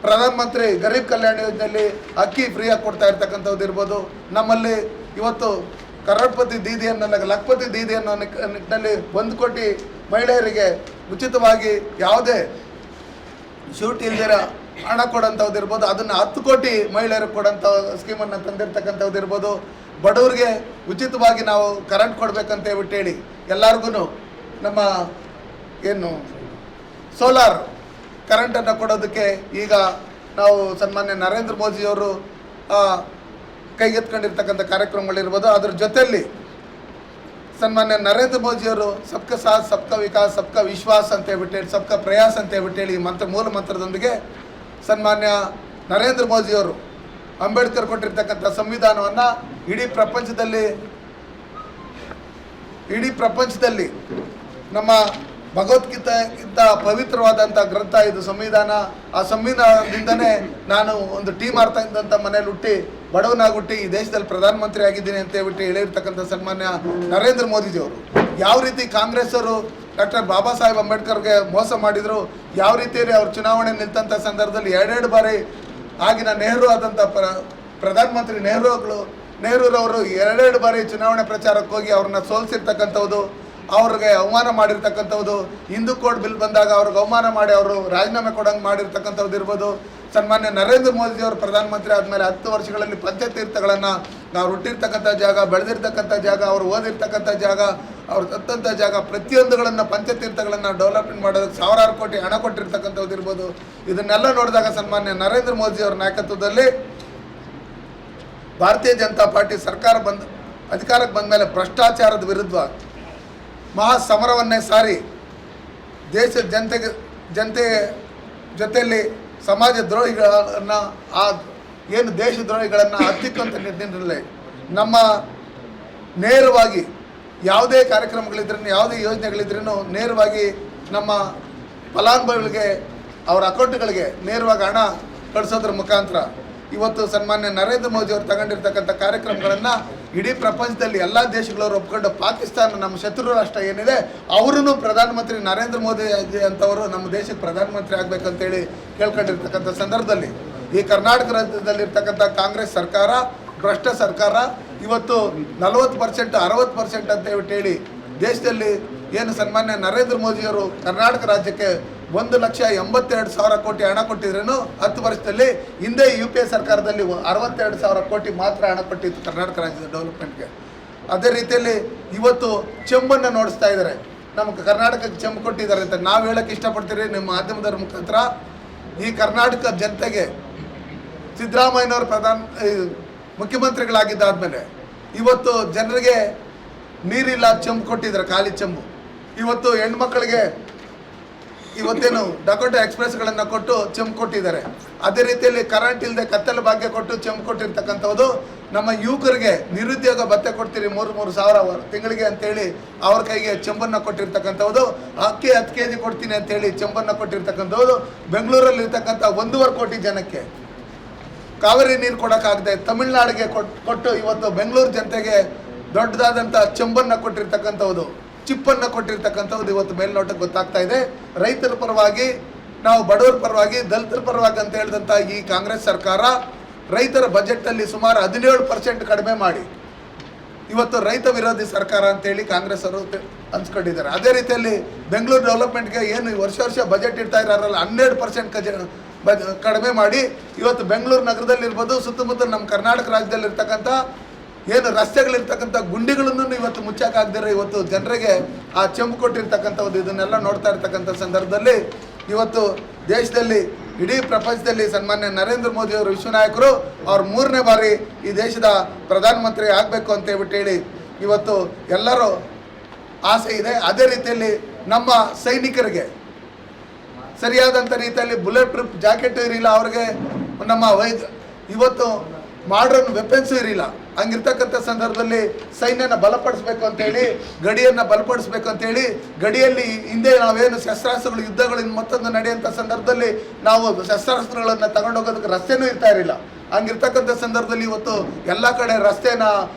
ಪ್ರಧಾನಮಂತ್ರಿ ಗರೀಬ್ ಕಲ್ಯಾಣ ಯೋಜನೆಯಲ್ಲಿ ಅಕ್ಕಿ ಫ್ರೀಯಾಗಿ ಕೊಡ್ತಾ ಇರ್ತಕ್ಕಂಥದ್ದು ಇರ್ಬೋದು. ನಮ್ಮಲ್ಲಿ ಇವತ್ತು ಕರೋಡ್ಪತಿ ದೀದಿಯನ್ನು ಲಖಪತಿ ದೀದಿ ಅನ್ನೋ ನಿಟ್ಟಿನಲ್ಲಿ 1 ಕೋಟಿ ಮಹಿಳೆಯರಿಗೆ ಉಚಿತವಾಗಿ ಯಾವುದೇ ಶೂಟ್ ಇಲ್ದಿರ ಹಣ ಕೊಡೋಂಥದ್ದು ಇರ್ಬೋದು, ಅದನ್ನು 10 ಕೋಟಿ ಮಹಿಳೆಯರಿಗೆ ಕೊಡೋಂಥ ಸ್ಕೀಮನ್ನು ತಂದಿರ್ತಕ್ಕಂಥದ್ದು ಇರ್ಬೋದು. ಬಡವರಿಗೆ ಉಚಿತವಾಗಿ ನಾವು ಕರೆಂಟ್ ಕೊಡಬೇಕಂತ ಹೇಳಿ ಎಲ್ಲರಿಗೂ ನಮ್ಮ ಏನು ಸೋಲಾರ್ ಕರೆಂಟನ್ನು ಕೊಡೋದಕ್ಕೆ ಈಗ ನಾವು ಸನ್ಮಾನ್ಯ ನರೇಂದ್ರ ಮೋದಿಯವರು ಕೈಗೆತ್ಕೊಂಡಿರ್ತಕ್ಕಂಥ ಕಾರ್ಯಕ್ರಮಗಳಿರ್ಬೋದು. ಅದ್ರ ಜೊತೆಯಲ್ಲಿ ಸನ್ಮಾನ್ಯ ನರೇಂದ್ರ ಮೋದಿಯವರು ಸಬ್ಕಾ ಸಾಥ್ ಸಬ್ಕಾ ವಿಕಾಸ್ ಸಬ್ಕಾ ವಿಶ್ವಾಸ್ ಅಂತ ಹೇಳ್ಬಿಟ್ಟು ಸಬ್ಕಾ ಪ್ರಯಾಸ್ ಅಂತ ಹೇಳ್ಬಿಟ್ಟು ಮೂಲ ಮಂತ್ರದೊಂದಿಗೆ ಸನ್ಮಾನ್ಯ ನರೇಂದ್ರ ಮೋದಿಯವರು ಅಂಬೇಡ್ಕರ್ ಕೊಟ್ಟಿರ್ತಕ್ಕಂಥ ಸಂವಿಧಾನವನ್ನು ಇಡೀ ಪ್ರಪಂಚದಲ್ಲಿ ನಮ್ಮ ಭಗವದ್ಗೀತೆಗಿಂತ ಪವಿತ್ರವಾದಂಥ ಗ್ರಂಥ ಇದು ಸಂವಿಧಾನ. ಆ ಸಂವಿಧಾನದಿಂದನೇ ನಾನು ಒಂದು ಟೀ ಮಾರ್ತಾ ಇದ್ದಂಥ ಮನೇಲಿ ಹುಟ್ಟಿ ಬಡವನಾಗಿ ಹುಟ್ಟಿ ಈ ದೇಶದಲ್ಲಿ ಪ್ರಧಾನಮಂತ್ರಿ ಆಗಿದ್ದೀನಿ ಅಂತ ಹೇಳ್ಬಿಟ್ಟು ಹೇಳಿರ್ತಕ್ಕಂಥ ಸನ್ಮಾನ್ಯ ನರೇಂದ್ರ ಮೋದಿಜಿಯವರು ಯಾವ ರೀತಿ ಕಾಂಗ್ರೆಸ್ ಅವರು ಡಾಕ್ಟರ್ ಬಾಬಾ ಸಾಹೇಬ್ ಅಂಬೇಡ್ಕರ್ಗೆ ಮೋಸ ಮಾಡಿದರು, ಯಾವ ರೀತಿಯಲ್ಲಿ ಅವ್ರು ಚುನಾವಣೆ ನಿಂತಂಥ ಸಂದರ್ಭದಲ್ಲಿ 2 ಬಾರಿ ಆಗಿನ ನೆಹರು ಆದಂಥ ಪ್ರಧಾನಮಂತ್ರಿ ನೆಹರೂರವರು 2 ಬಾರಿ ಚುನಾವಣೆ ಪ್ರಚಾರಕ್ಕೆ ಹೋಗಿ ಅವ್ರನ್ನ ಸೋಲಿಸಿರ್ತಕ್ಕಂಥದ್ದು, ಅವ್ರಿಗೆ ಅವಮಾನ ಮಾಡಿರ್ತಕ್ಕಂಥದ್ದು, ಹಿಂದೂ ಕೋಡ್ ಬಿಲ್ ಬಂದಾಗ ಅವ್ರಿಗೆ ಅವಮಾನ ಮಾಡಿ ಅವರು ರಾಜೀನಾಮೆ ಕೊಡಂಗೆ ಮಾಡಿರ್ತಕ್ಕಂಥದ್ದು ಇರ್ಬೋದು. ಸನ್ಮಾನ್ಯ ನರೇಂದ್ರ ಮೋದಿಯವರು ಪ್ರಧಾನಮಂತ್ರಿ ಆದಮೇಲೆ 10 ವರ್ಷಗಳಲ್ಲಿ ಪಂಚತೀರ್ಥಗಳನ್ನು ನಾವು ಹುಟ್ಟಿರ್ತಕ್ಕಂಥ ಜಾಗ, ಬೆಳೆದಿರ್ತಕ್ಕಂಥ ಜಾಗ, ಅವರು ಓದಿರ್ತಕ್ಕಂಥ ಜಾಗ, ಅವ್ರು ತತ್ತಂಥ ಜಾಗ ಪ್ರತಿಯೊಂದುಗಳನ್ನು ಪಂಚತೀರ್ಥಗಳನ್ನು ಡೆವಲಪ್ಮೆಂಟ್ ಮಾಡೋದಕ್ಕೆ 1000 ಕೋಟಿ ಹಣ ಕೊಟ್ಟಿರ್ತಕ್ಕಂಥದ್ದು ಇರ್ಬೋದು. ಇದನ್ನೆಲ್ಲ ನೋಡಿದಾಗ ಸನ್ಮಾನ್ಯ ನರೇಂದ್ರ ಮೋದಿಯವರ ನಾಯಕತ್ವದಲ್ಲಿ ಭಾರತೀಯ ಜನತಾ ಪಾರ್ಟಿ ಸರ್ಕಾರ ಅಧಿಕಾರಕ್ಕೆ ಬಂದ ಮೇಲೆ ಭ್ರಷ್ಟಾಚಾರದ ವಿರುದ್ಧ ಮಹಾ ಸಮರವನ್ನೇ ಸಾರಿ ದೇಶದ ಜನತೆ ಜೊತೆಯಲ್ಲಿ ಸಮಾಜ ದ್ರೋಹಿಗಳನ್ನು ಏನು ದೇಶದ್ರೋಹಿಗಳನ್ನು ಹತ್ತಿಕ್ಕಂಥ ನಿಟ್ಟಿನಲ್ಲಿ ನಮ್ಮ ನೇರವಾಗಿ ಯಾವುದೇ ಕಾರ್ಯಕ್ರಮಗಳಿದ್ರೂ ಯಾವುದೇ ಯೋಜನೆಗಳಿದ್ರೂ ನೇರವಾಗಿ ನಮ್ಮ ಫಲಾನುಭವಿಗಳಿಗೆ ಅವರ ಅಕೌಂಟ್ಗಳಿಗೆ ನೇರವಾಗಿ ಹಣ ಕಳಿಸೋದ್ರ ಮುಖಾಂತರ ಇವತ್ತು ಸನ್ಮಾನ್ಯ ನರೇಂದ್ರ ಮೋದಿ ಅವರು ತಗೊಂಡಿರ್ತಕ್ಕಂಥ ಕಾರ್ಯಕ್ರಮಗಳನ್ನು ಇಡೀ ಪ್ರಪಂಚದಲ್ಲಿ ಎಲ್ಲ ದೇಶಗಳವರು ಒಪ್ಕೊಂಡು ಪಾಕಿಸ್ತಾನ ನಮ್ಮ ಶತ್ರು ರಾಷ್ಟ್ರ ಏನಿದೆ ಅವರೂ ಪ್ರಧಾನಮಂತ್ರಿ ನರೇಂದ್ರ ಮೋದಿ ಅಂತವರು ನಮ್ಮ ದೇಶಕ್ಕೆ ಪ್ರಧಾನಮಂತ್ರಿ ಆಗಬೇಕಂತೇಳಿ ಕೇಳ್ಕೊಂಡಿರ್ತಕ್ಕಂಥ ಸಂದರ್ಭದಲ್ಲಿ ಈ ಕರ್ನಾಟಕ ರಾಜ್ಯದಲ್ಲಿರ್ತಕ್ಕಂಥ ಕಾಂಗ್ರೆಸ್ ಸರ್ಕಾರ ಭ್ರಷ್ಟ ಸರ್ಕಾರ ಇವತ್ತು 40% 60% ಅಂತ ಹೇಳಿ ದೇಶದಲ್ಲಿ ಏನು ಸನ್ಮಾನ್ಯ ನರೇಂದ್ರ ಮೋದಿಯವರು ಕರ್ನಾಟಕ ರಾಜ್ಯಕ್ಕೆ 1,82,000 ಕೋಟಿ ಹಣ ಕೊಟ್ಟಿದ್ರೂ 10 ವರ್ಷದಲ್ಲಿ ಹಿಂದೆ UPA ಸರ್ಕಾರದಲ್ಲಿ 62,000 ಕೋಟಿ ಮಾತ್ರ ಹಣ ಕೊಟ್ಟಿತ್ತು ಕರ್ನಾಟಕ ರಾಜ್ಯದ ಡೆವಲಪ್ಮೆಂಟ್ಗೆ. ಅದೇ ರೀತಿಯಲ್ಲಿ ಇವತ್ತು ಚೆಂಬನ್ನು ನೋಡಿಸ್ತಾ ಇದ್ದಾರೆ, ನಮಗೆ ಕರ್ನಾಟಕಕ್ಕೆ ಚೆಂಬು ಕೊಟ್ಟಿದ್ದಾರೆ ಅಂತ ನಾವು ಹೇಳೋಕ್ಕೆ ಇಷ್ಟಪಡ್ತೀರಿ ನಿಮ್ಮ ಮಾಧ್ಯಮದವ್ರ ಮುಖಾಂತರ. ಈ ಕರ್ನಾಟಕ ಜನತೆಗೆ ಸಿದ್ದರಾಮಯ್ಯನವರು ಮುಖ್ಯಮಂತ್ರಿಗಳಾಗಿದ್ದಾದಮೇಲೆ ಇವತ್ತು ಜನರಿಗೆ ನೀರಿಲ್ಲ ಚೆಂಬು ಕೊಟ್ಟಿದ್ದಾರೆ, ಖಾಲಿ ಚೆಂಬು. ಇವತ್ತು ಹೆಣ್ಮಕ್ಳಿಗೆ ಇವತ್ತೇನು ಡಕೋಟಾ ಎಕ್ಸ್ಪ್ರೆಸ್ಗಳನ್ನು ಕೊಟ್ಟು ಚೆಂಬು ಕೊಟ್ಟಿದ್ದಾರೆ. ಅದೇ ರೀತಿಯಲ್ಲಿ ಕರೆಂಟ್ ಇಲ್ಲದೆ ಕತ್ತಲ ಭಾಗ್ಯ ಕೊಟ್ಟು ಚೆಂಬು ಕೊಟ್ಟಿರ್ತಕ್ಕಂಥದ್ದು. ನಮ್ಮ ಯುವಕರಿಗೆ ನಿರುದ್ಯೋಗ ಭತ್ಯೆ ಕೊಡ್ತೀರಿ 3,000 ತಿಂಗಳಿಗೆ ಅಂತೇಳಿ ಅವ್ರ ಕೈಗೆ ಚೆಂಬನ್ನು ಕೊಟ್ಟಿರ್ತಕ್ಕಂಥದ್ದು. ಅಕ್ಕಿ 10 kg ಕೊಡ್ತೀನಿ ಅಂತೇಳಿ ಚೆಂಬನ್ನು ಕೊಟ್ಟಿರ್ತಕ್ಕಂಥದ್ದು. ಬೆಂಗಳೂರಲ್ಲಿರ್ತಕ್ಕಂಥ 1.5 ಕೋಟಿ ಜನಕ್ಕೆ ಕಾವೇರಿ ನೀರು ಕೊಡೋಕ್ಕಾಗದೆ ತಮಿಳ್ನಾಡಿಗೆ ಕೊಟ್ಟು ಇವತ್ತು ಬೆಂಗಳೂರು ಜನತೆಗೆ ದೊಡ್ಡದಾದಂಥ ಚೆಂಬನ್ನು ಕೊಟ್ಟಿರ್ತಕ್ಕಂಥದ್ದು, ಚಿಪ್ಪನ್ನು ಕೊಟ್ಟಿರ್ತಕ್ಕಂಥದ್ದು ಇವತ್ತು ಮೇಲ್ನೋಟಕ್ಕೆ ಗೊತ್ತಾಗ್ತಾ ಇದೆ. ರೈತರ ಪರವಾಗಿ, ನಾವು ಬಡವರ ಪರವಾಗಿ, ದಲಿತರ ಪರವಾಗಿ ಅಂತ ಹೇಳಿದಂಥ ಈ ಕಾಂಗ್ರೆಸ್ ಸರ್ಕಾರ ರೈತರ ಬಜೆಟಲ್ಲಿ ಸುಮಾರು 17% ಕಡಿಮೆ ಮಾಡಿ ಇವತ್ತು ರೈತ ವಿರೋಧಿ ಸರ್ಕಾರ ಅಂತೇಳಿ ಕಾಂಗ್ರೆಸ್ ಅವರು ಅನ್ಸ್ಕೊಂಡಿದ್ದಾರೆ. ಅದೇ ರೀತಿಯಲ್ಲಿ ಬೆಂಗಳೂರು ಡೆವಲಪ್ಮೆಂಟ್ಗೆ ಏನು ವರ್ಷ ಬಜೆಟ್ ಇಡ್ತಾ ಇರೋಲ್ಲ 12% ಕಡಿಮೆ ಮಾಡಿ ಇವತ್ತು ಬೆಂಗಳೂರು ನಗರದಲ್ಲಿರ್ಬೋದು, ಸುತ್ತಮುತ್ತ ನಮ್ಮ ಕರ್ನಾಟಕ ರಾಜ್ಯದಲ್ಲಿರ್ತಕ್ಕಂಥ ಏನು ರಸ್ತೆಗಳಿರ್ತಕ್ಕಂಥ ಗುಂಡಿಗಳನ್ನು ಇವತ್ತು ಮುಚ್ಚಕ್ಕಾಗದಿರೋ ಇವತ್ತು ಜನರಿಗೆ ಆ ಚೆಂಬು ಕೊಟ್ಟಿರ್ತಕ್ಕಂಥದ್ದು. ಇದನ್ನೆಲ್ಲ ನೋಡ್ತಾ ಇರ್ತಕ್ಕಂಥ ಸಂದರ್ಭದಲ್ಲಿ ಇವತ್ತು ದೇಶದಲ್ಲಿ ಇಡೀ ಪ್ರಪಂಚದಲ್ಲಿ ಸನ್ಮಾನ್ಯ ನರೇಂದ್ರ ಮೋದಿ ಅವರು ವಿಶ್ವನಾಯಕರು, ಅವ್ರು 3ನೇ ಬಾರಿ ಈ ದೇಶದ ಪ್ರಧಾನಮಂತ್ರಿ ಆಗಬೇಕು ಅಂತ ಹೇಳಿ ಇವತ್ತು ಎಲ್ಲರೂ ಆಸೆ ಇದೆ. ಅದೇ ರೀತಿಯಲ್ಲಿ ನಮ್ಮ ಸೈನಿಕರಿಗೆ ಸರಿಯಾದಂಥ ರೀತಿಯಲ್ಲಿ ಬುಲೆಟ್ ಪ್ರೂಫ್ ಜಾಕೆಟ್ ಇರಲಿಲ್ಲ, ಅವ್ರಿಗೆ ನಮ್ಮ ಇವತ್ತು ಮಾಡ್ರನ್ ವೆಪನ್ಸು ಇರಲಿಲ್ಲ. ಹಂಗಿರ್ತಕ್ಕಂಥ ಸಂದರ್ಭದಲ್ಲಿ ಸೈನ್ಯನ ಬಲಪಡಿಸ್ಬೇಕು ಅಂತೇಳಿ, ಗಡಿಯನ್ನು ಬಲಪಡಿಸ್ಬೇಕು ಅಂತೇಳಿ, ಗಡಿಯಲ್ಲಿ ಹಿಂದೆ ನಾವೇನು ಶಸ್ತ್ರಾಸ್ತ್ರಗಳು ಯುದ್ಧಗಳು ಮತ್ತೊಂದು ನಡೆಯುವಂಥ ಸಂದರ್ಭದಲ್ಲಿ ನಾವು ಶಸ್ತ್ರಾಸ್ತ್ರಗಳನ್ನು ತಗೊಂಡೋಗೋದಕ್ಕೆ ರಸ್ತೆನೂ ಇರ್ತಾ ಇರಲಿಲ್ಲ. ಹಂಗಿರ್ತಕ್ಕಂಥ ಸಂದರ್ಭದಲ್ಲಿ ಇವತ್ತು ಎಲ್ಲ ಕಡೆ ರಸ್ತೆನ,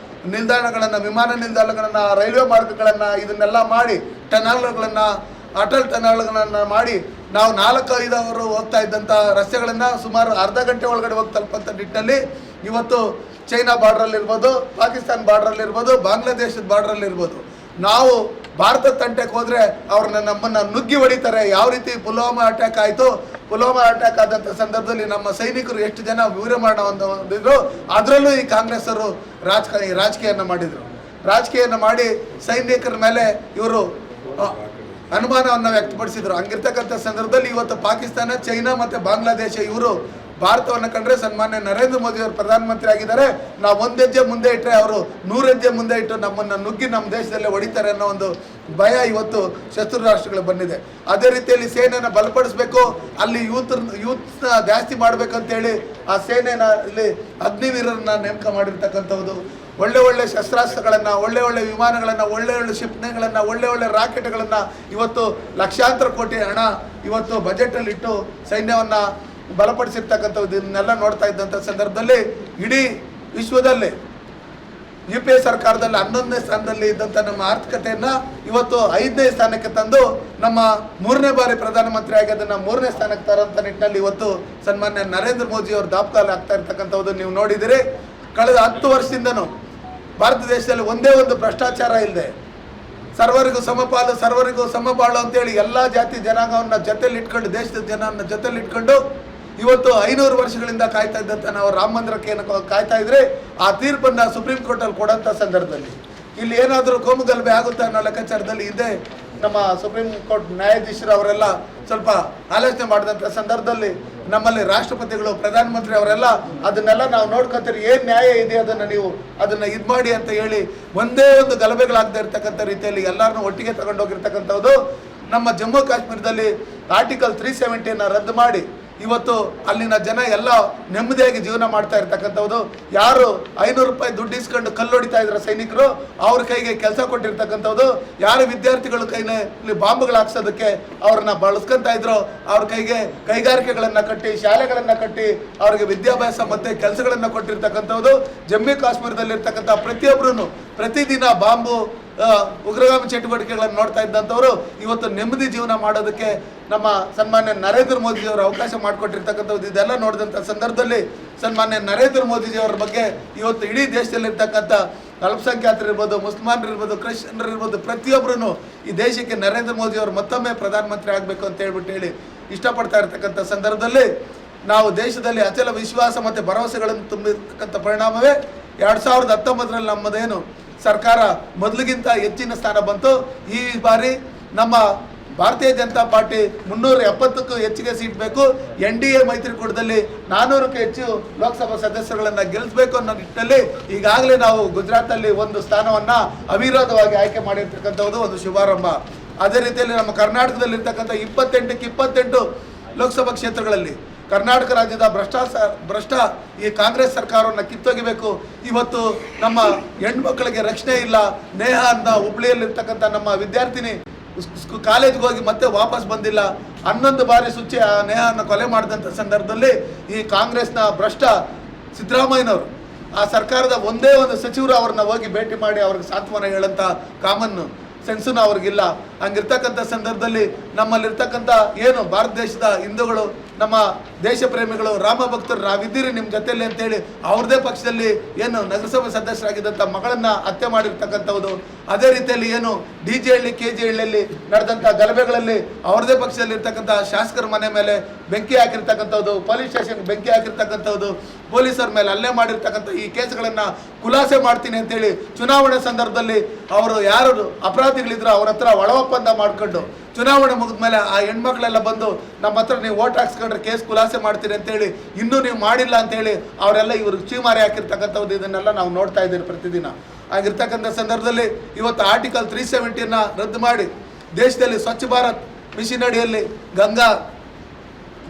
ನಿಲ್ದಾಣಗಳನ್ನು, ವಿಮಾನ ನಿಲ್ದಾಣಗಳನ್ನು, ರೈಲ್ವೆ ಮಾರ್ಗಗಳನ್ನು ಇದನ್ನೆಲ್ಲ ಮಾಡಿ ಟನಲ್ಗಳನ್ನು, ಅಟಲ್ ಟನಲ್ಗಳನ್ನು ಮಾಡಿ ನಾವು 4-5 ಅವರು ಹೋಗ್ತಾ ಇದ್ದಂಥ ರಸ್ತೆಗಳನ್ನು ಸುಮಾರು ಅರ್ಧ ಗಂಟೆ ಒಳಗಡೆ ಹೋಗಿ ತಲುಪಂಥ ನಿಟ್ಟಿನಲ್ಲಿ ಇವತ್ತು ಚೈನಾ ಬಾರ್ಡ್ರಲ್ಲಿರ್ಬೋದು, ಪಾಕಿಸ್ತಾನ ಬಾರ್ಡ್ರಲ್ಲಿರ್ಬೋದು, ಬಾಂಗ್ಲಾದೇಶದ ಬಾರ್ಡ್ರಲ್ಲಿರ್ಬೋದು, ನಾವು ಭಾರತ ತಂಟೆಗೆ ಹೋದರೆ ಅವ್ರನ್ನ ನಮ್ಮನ್ನು ನುಗ್ಗಿ ಹೊಡಿತಾರೆ. ಯಾವ ರೀತಿ ಪುಲ್ವಾಮಾ ಅಟ್ಯಾಕ್ ಆಯಿತು, ಪುಲ್ವಾಮಾ ಅಟ್ಯಾಕ್ ಆದಂಥ ಸಂದರ್ಭದಲ್ಲಿ ನಮ್ಮ ಸೈನಿಕರು ಎಷ್ಟು ಜನ ವೀರಮರಣ ಹೊಂದಿದ್ರು. ಅದರಲ್ಲೂ ಈ ಕಾಂಗ್ರೆಸ್ಸರು ರಾಜಕೀಯನ ಮಾಡಿದರು. ರಾಜಕೀಯನ ಮಾಡಿ ಸೈನಿಕರ ಮೇಲೆ ಇವರು ಅನುಮಾನವನ್ನು ವ್ಯಕ್ತಪಡಿಸಿದರು. ಹಂಗಿರ್ತಕ್ಕಂಥ ಸಂದರ್ಭದಲ್ಲಿ ಇವತ್ತು ಪಾಕಿಸ್ತಾನ, ಚೈನಾ ಮತ್ತು ಬಾಂಗ್ಲಾದೇಶ ಇವರು ಭಾರತವನ್ನು ಕಂಡ್ರೆ ಸನ್ಮಾನ್ಯ ನರೇಂದ್ರ ಮೋದಿ ಅವರು ಪ್ರಧಾನಮಂತ್ರಿ ಆಗಿದ್ದಾರೆ, ನಾವು 1 ಹೆಜ್ಜೆ ಮುಂದೆ ಇಟ್ಟರೆ ಅವರು 100 ಹೆಜ್ಜೆ ಮುಂದೆ ಇಟ್ಟು ನಮ್ಮನ್ನು ನುಗ್ಗಿ ನಮ್ಮ ದೇಶದಲ್ಲೇ ಹೊಡಿತಾರೆ ಅನ್ನೋ ಒಂದು ಭಯ ಇವತ್ತು ಶತ್ರು ರಾಷ್ಟ್ರಗಳು ಬಂದಿದೆ. ಅದೇ ರೀತಿಯಲ್ಲಿ ಸೇನೆಯನ್ನು ಬಲಪಡಿಸಬೇಕು, ಅಲ್ಲಿ ಯೂತ್ನ ಜಾಸ್ತಿ ಮಾಡಬೇಕಂತೇಳಿ ಆ ಸೇನೆನ ಇಲ್ಲಿ ಅಗ್ನಿವೀರರನ್ನ ನೇಮಕ ಮಾಡಿರ್ತಕ್ಕಂಥದ್ದು. ಒಳ್ಳೆ ಶಸ್ತ್ರಾಸ್ತ್ರಗಳನ್ನು, ಒಳ್ಳೆ ವಿಮಾನಗಳನ್ನು, ಒಳ್ಳೆ ಕ್ಷಿಪಣಿಗಳನ್ನು, ಒಳ್ಳೆ ರಾಕೆಟ್ಗಳನ್ನು ಇವತ್ತು ಲಕ್ಷಾಂತರ ಕೋಟಿ ಹಣ ಇವತ್ತು ಬಜೆಟಲ್ಲಿ ಇಟ್ಟು ಸೈನ್ಯವನ್ನು ಬಲಪಡಿಸಿರ್ತಕ್ಕಂಥದ್ದು. ಇದನ್ನೆಲ್ಲ ನೋಡ್ತಾ ಇದ್ದಂಥ ಸಂದರ್ಭದಲ್ಲಿ ಇಡೀ ವಿಶ್ವದಲ್ಲಿ UPA ಸರ್ಕಾರದಲ್ಲಿ 11ನೇ ಸ್ಥಾನದಲ್ಲಿ ಇದ್ದಂಥ ನಮ್ಮ ಆರ್ಥಿಕತೆಯನ್ನು ಇವತ್ತು 5ನೇ ಸ್ಥಾನಕ್ಕೆ ತಂದು ನಮ್ಮ 3ನೇ ಬಾರಿ ಪ್ರಧಾನಮಂತ್ರಿ ಆಗಿ ಅದನ್ನು 3ನೇ ಸ್ಥಾನಕ್ಕೆ ತರೋಂಥ ನಿಟ್ಟಿನಲ್ಲಿ ಇವತ್ತು ಸನ್ಮಾನ್ಯ ನರೇಂದ್ರ ಮೋದಿ ಅವರು ದಾಪುಗಾಲು ಆಗ್ತಾ ಇರ್ತಕ್ಕಂಥದ್ದು ನೀವು ನೋಡಿದಿರಿ. ಕಳೆದ 10 ವರ್ಷದಿಂದನೂ ಭಾರತ ದೇಶದಲ್ಲಿ ಒಂದೇ ಒಂದು ಭ್ರಷ್ಟಾಚಾರ ಇಲ್ಲದೆ ಸರ್ವರಿಗೂ ಸಮಪಾಲು, ಸರ್ವರಿಗೂ ಸಮಬಾಳು ಅಂತೇಳಿ ಎಲ್ಲ ಜಾತಿ ಜನಾಂಗವನ್ನು ಜೊತೆಯಲ್ಲಿ ಇಟ್ಕೊಂಡು, ದೇಶದ ಜನರನ್ನು ಜೊತೆಯಲ್ಲಿ ಇಟ್ಕೊಂಡು ಇವತ್ತು 500 ವರ್ಷಗಳಿಂದ ಕಾಯ್ತಾ ಇದ್ದಂಥ ನಾವು ರಾಮ ಮಂದಿರಕ್ಕೆ ಏನು ಕಾಯ್ತಾ ಇದ್ರೆ ಆ ತೀರ್ಪನ್ನು ಸುಪ್ರೀಂ ಕೋರ್ಟಲ್ಲಿ ಕೊಡೋಂಥ ಸಂದರ್ಭದಲ್ಲಿ ಇಲ್ಲಿ ಏನಾದರೂ ಕೋಮುಗಲಭೆ ಆಗುತ್ತೆ ಅನ್ನೋ ಲೆಕ್ಕಾಚಾರದಲ್ಲಿ ಇದೆ ನಮ್ಮ ಸುಪ್ರೀಂ ಕೋರ್ಟ್ ನ್ಯಾಯಾಧೀಶರು ಅವರೆಲ್ಲ ಸ್ವಲ್ಪ ಆಲೋಚನೆ ಮಾಡಿದಂಥ ಸಂದರ್ಭದಲ್ಲಿ ನಮ್ಮಲ್ಲಿ ರಾಷ್ಟ್ರಪತಿಗಳು, ಪ್ರಧಾನಮಂತ್ರಿ ಅವರೆಲ್ಲ ಅದನ್ನೆಲ್ಲ ನಾವು ನೋಡ್ಕೊತೀರಿ, ಏನು ನ್ಯಾಯ ಇದೆ ಅದನ್ನು ಇದು ಮಾಡಿ ಅಂತ ಹೇಳಿ ಒಂದೇ ಒಂದು ಗಲಭೆಗಳಾಗದೇ ಇರ್ತಕ್ಕಂಥ ರೀತಿಯಲ್ಲಿ ಎಲ್ಲರನ್ನೂ ಒಟ್ಟಿಗೆ ತಗೊಂಡೋಗಿರ್ತಕ್ಕಂಥದ್ದು. ನಮ್ಮ ಜಮ್ಮು ಕಾಶ್ಮೀರದಲ್ಲಿ ಆರ್ಟಿಕಲ್ 370ಯನ್ನು ರದ್ದು ಮಾಡಿ ಇವತ್ತು ಅಲ್ಲಿನ ಜನ ಎಲ್ಲ ನೆಮ್ಮದಿಯಾಗಿ ಜೀವನ ಮಾಡ್ತಾ ಇರ್ತಕ್ಕಂಥದ್ದು. ಯಾರು 500 ರೂಪಾಯಿ ದುಡ್ಡು ಇಸ್ಕೊಂಡು ಕಲ್ಲು ಹೊಡಿತಾ ಇದ್ರು ಸೈನಿಕರು, ಅವ್ರ ಕೈಗೆ ಕೆಲಸ ಕೊಟ್ಟಿರ್ತಕ್ಕಂಥದ್ದು. ಯಾರು ವಿದ್ಯಾರ್ಥಿಗಳ ಕೈನಲ್ಲಿ ಬಾಂಬ್ಗಳು ಹಾಕ್ಸೋದಕ್ಕೆ ಅವ್ರನ್ನ ಬಳಸ್ಕೊತಾ ಇದ್ರು, ಅವ್ರ ಕೈಗೆ ಕೈಗಾರಿಕೆಗಳನ್ನು ಕಟ್ಟಿ, ಶಾಲೆಗಳನ್ನು ಕಟ್ಟಿ, ಅವ್ರಿಗೆ ವಿದ್ಯಾಭ್ಯಾಸ ಮತ್ತು ಕೆಲಸಗಳನ್ನು ಕೊಟ್ಟಿರ್ತಕ್ಕಂಥದ್ದು. ಜಮ್ಮು ಕಾಶ್ಮೀರದಲ್ಲಿರ್ತಕ್ಕಂಥ ಪ್ರತಿಯೊಬ್ಬರೂ ಪ್ರತಿದಿನ ಬಾಂಬು ಉಗ್ರಗಾಮಿ ಚಟುವಟಿಕೆಗಳನ್ನು ನೋಡ್ತಾ ಇದ್ದಂಥವರು ಇವತ್ತು ನೆಮ್ಮದಿ ಜೀವನ ಮಾಡೋದಕ್ಕೆ ನಮ್ಮ ಸನ್ಮಾನ್ಯ ನರೇಂದ್ರ ಮೋದಿಜಿಯವರು ಅವಕಾಶ ಮಾಡಿಕೊಟ್ಟಿರ್ತಕ್ಕಂಥದ್ದು. ಇದೆಲ್ಲ ನೋಡಿದಂಥ ಸಂದರ್ಭದಲ್ಲಿ ಸನ್ಮಾನ್ಯ ನರೇಂದ್ರ ಮೋದಿಜಿಯವರ ಬಗ್ಗೆ ಇವತ್ತು ಇಡೀ ದೇಶದಲ್ಲಿರ್ತಕ್ಕಂಥ ಅಲ್ಪಸಂಖ್ಯಾತರಿರ್ಬೋದು, ಮುಸ್ಲ್ಮಾನರಿರ್ಬೋದು, ಕ್ರಿಶ್ಚಿಯನ್ರಿರ್ಬೋದು, ಪ್ರತಿಯೊಬ್ಬರೂ ಈ ದೇಶಕ್ಕೆ ನರೇಂದ್ರ ಮೋದಿಯವರು ಮತ್ತೊಮ್ಮೆ ಪ್ರಧಾನಮಂತ್ರಿ ಆಗಬೇಕು ಅಂತ ಹೇಳಿ ಇಷ್ಟಪಡ್ತಾ ಇರ್ತಕ್ಕಂಥ ಸಂದರ್ಭದಲ್ಲಿ ನಾವು ದೇಶದಲ್ಲಿ ಅಚಲ ವಿಶ್ವಾಸ ಮತ್ತು ಭರವಸೆಗಳನ್ನು ತುಂಬಿರ್ತಕ್ಕಂಥ ಪರಿಣಾಮವೇ 2019ರಲ್ಲಿ ನಮ್ಮದೇನು ಸರ್ಕಾರ ಮೊದಲಿಗಿಂತ ಹೆಚ್ಚಿನ ಸ್ಥಾನ ಬಂತು. ಈ ಬಾರಿ ನಮ್ಮ ಭಾರತೀಯ ಜನತಾ ಪಾರ್ಟಿ 370ಕ್ಕೂ ಹೆಚ್ಚಿಗೆ ಸೀಟ್ ಬೇಕು. NDA ಮೈತ್ರಿಕೂಟದಲ್ಲಿ 400ಕ್ಕೂ ಹೆಚ್ಚು ಲೋಕಸಭಾ ಸದಸ್ಯರುಗಳನ್ನು ಗೆಲ್ಲಿಸಬೇಕು ಅನ್ನೋ ನಿಟ್ಟಿನಲ್ಲಿ ಈಗಾಗಲೇ ನಾವು ಗುಜರಾತಲ್ಲಿ ಒಂದು ಸ್ಥಾನವನ್ನು ಅವಿರೋಧವಾಗಿ ಆಯ್ಕೆ ಮಾಡಿರ್ತಕ್ಕಂಥದ್ದು ಒಂದು ಶುಭಾರಂಭ. ಅದೇ ರೀತಿಯಲ್ಲಿ ನಮ್ಮ ಕರ್ನಾಟಕದಲ್ಲಿರ್ತಕ್ಕಂಥ 28ಕ್ಕೆ 28 ಲೋಕಸಭಾ ಕ್ಷೇತ್ರಗಳಲ್ಲಿ ಕರ್ನಾಟಕ ರಾಜ್ಯದ ಭ್ರಷ್ಟ ಈ ಕಾಂಗ್ರೆಸ್ ಸರ್ಕಾರವನ್ನು ಕಿತ್ತೊಗಿಬೇಕು. ಇವತ್ತು ನಮ್ಮ ಹೆಣ್ಮಕ್ಳಿಗೆ ರಕ್ಷಣೆ ಇಲ್ಲ. ನೇಹ ಅಂತ ಹುಬ್ಳಿಯಲ್ಲಿರ್ತಕ್ಕಂಥ ನಮ್ಮ ವಿದ್ಯಾರ್ಥಿನಿ ಕಾಲೇಜ್ಗೆ ಹೋಗಿ ಮತ್ತೆ ವಾಪಸ್ ಬಂದಿಲ್ಲ. 11 ಬಾರಿ ಸುಚ್ಚಿ ಆ ನೇಹವನ್ನು ಕೊಲೆ ಮಾಡಿದಂಥ ಸಂದರ್ಭದಲ್ಲಿ ಈ ಕಾಂಗ್ರೆಸ್ನ ಭ್ರಷ್ಟ ಸಿದ್ದರಾಮಯ್ಯನವರು ಆ ಸರ್ಕಾರದ ಒಂದೇ ಒಂದು ಸಚಿವರು ಅವ್ರನ್ನ ಹೋಗಿ ಭೇಟಿ ಮಾಡಿ ಅವ್ರಿಗೆ ಸಾಂತ್ವನ ಹೇಳಂಥ ಕಾಮನ್ ಸೆನ್ಸನ್ನು ಅವ್ರಿಗಿಲ್ಲ. ಹಂಗಿರ್ತಕ್ಕಂಥ ಸಂದರ್ಭದಲ್ಲಿ ನಮ್ಮಲ್ಲಿರ್ತಕ್ಕಂಥ ಏನು ಭಾರತ ದೇಶದ ಹಿಂದೂಗಳು, ನಮ್ಮ ದೇಶ ಪ್ರೇಮಿಗಳು, ರಾಮ ಭಕ್ತರು ನಾವಿದ್ದೀರಿ ನಿಮ್ಮ ಜೊತೆಯಲ್ಲಿ ಅಂತೇಳಿ ಅವ್ರದ್ದೇ ಪಕ್ಷದಲ್ಲಿ ಏನು ನಗರಸಭಾ ಸದಸ್ಯರಾಗಿದ್ದಂಥ ಮಗಳನ್ನು ಹತ್ಯೆ ಮಾಡಿರ್ತಕ್ಕಂಥದ್ದು. ಅದೇ ರೀತಿಯಲ್ಲಿ ಏನು DJ ಹಳ್ಳಿ KG ಹಳ್ಳಿಯಲ್ಲಿ ನಡೆದಂಥ ಗಲಭೆಗಳಲ್ಲಿ ಅವ್ರದ್ದೇ ಪಕ್ಷದಲ್ಲಿ ಇರ್ತಕ್ಕಂಥ ಶಾಸಕರ ಮನೆ ಮೇಲೆ ಬೆಂಕಿ ಹಾಕಿರ್ತಕ್ಕಂಥದ್ದು, ಪೊಲೀಸ್ ಸ್ಟೇಷನ್ಗೆ ಬೆಂಕಿ ಹಾಕಿರ್ತಕ್ಕಂಥದ್ದು, ಪೊಲೀಸರ ಮೇಲೆ ಹಲ್ಲೆ ಮಾಡಿರ್ತಕ್ಕಂಥ ಈ ಕೇಸ್ಗಳನ್ನು ಖುಲಾಸೆ ಮಾಡ್ತೀನಿ ಅಂತೇಳಿ ಚುನಾವಣೆ ಸಂದರ್ಭದಲ್ಲಿ ಅವರು ಯಾರು ಅಪರಾಧಿಗಳಿದ್ರು ಅವ್ರ ಹತ್ರ ಒಳ ಒಪ್ಪಂದ ಮಾಡ್ಕೊಂಡು ಚುನಾವಣೆ ಮುಗಿದ ಮೇಲೆ ಆ ಹೆಣ್ಮಕ್ಳೆಲ್ಲ ಬಂದು ನಮ್ಮ ಹತ್ರ ನೀವು ವೋಟ್ ಹಾಕ್ಸ್ಕೊಂಡ್ರೆ ಕೇಸ್ ಖುಲಾಸೆ ಮಾಡ್ತೀರಿ ಅಂತೇಳಿ ಇನ್ನೂ ನೀವು ಮಾಡಿಲ್ಲ ಅಂತೇಳಿ ಅವರೆಲ್ಲ ಇವ್ರಿಗೆ ಚೀಮಾರಿ ಹಾಕಿರ್ತಕ್ಕಂಥದ್ದು. ಇದನ್ನೆಲ್ಲ ನಾವು ನೋಡ್ತಾ ಇದ್ದೀವಿ ಪ್ರತಿದಿನ. ಆಗಿರ್ತಕ್ಕಂಥ ಸಂದರ್ಭದಲ್ಲಿ ಇವತ್ತು ಆರ್ಟಿಕಲ್ 370ಯನ್ನು ರದ್ದು ಮಾಡಿ ದೇಶದಲ್ಲಿ ಸ್ವಚ್ಛ ಭಾರತ್ ಮಿಷನ್ ಅಡಿಯಲ್ಲಿ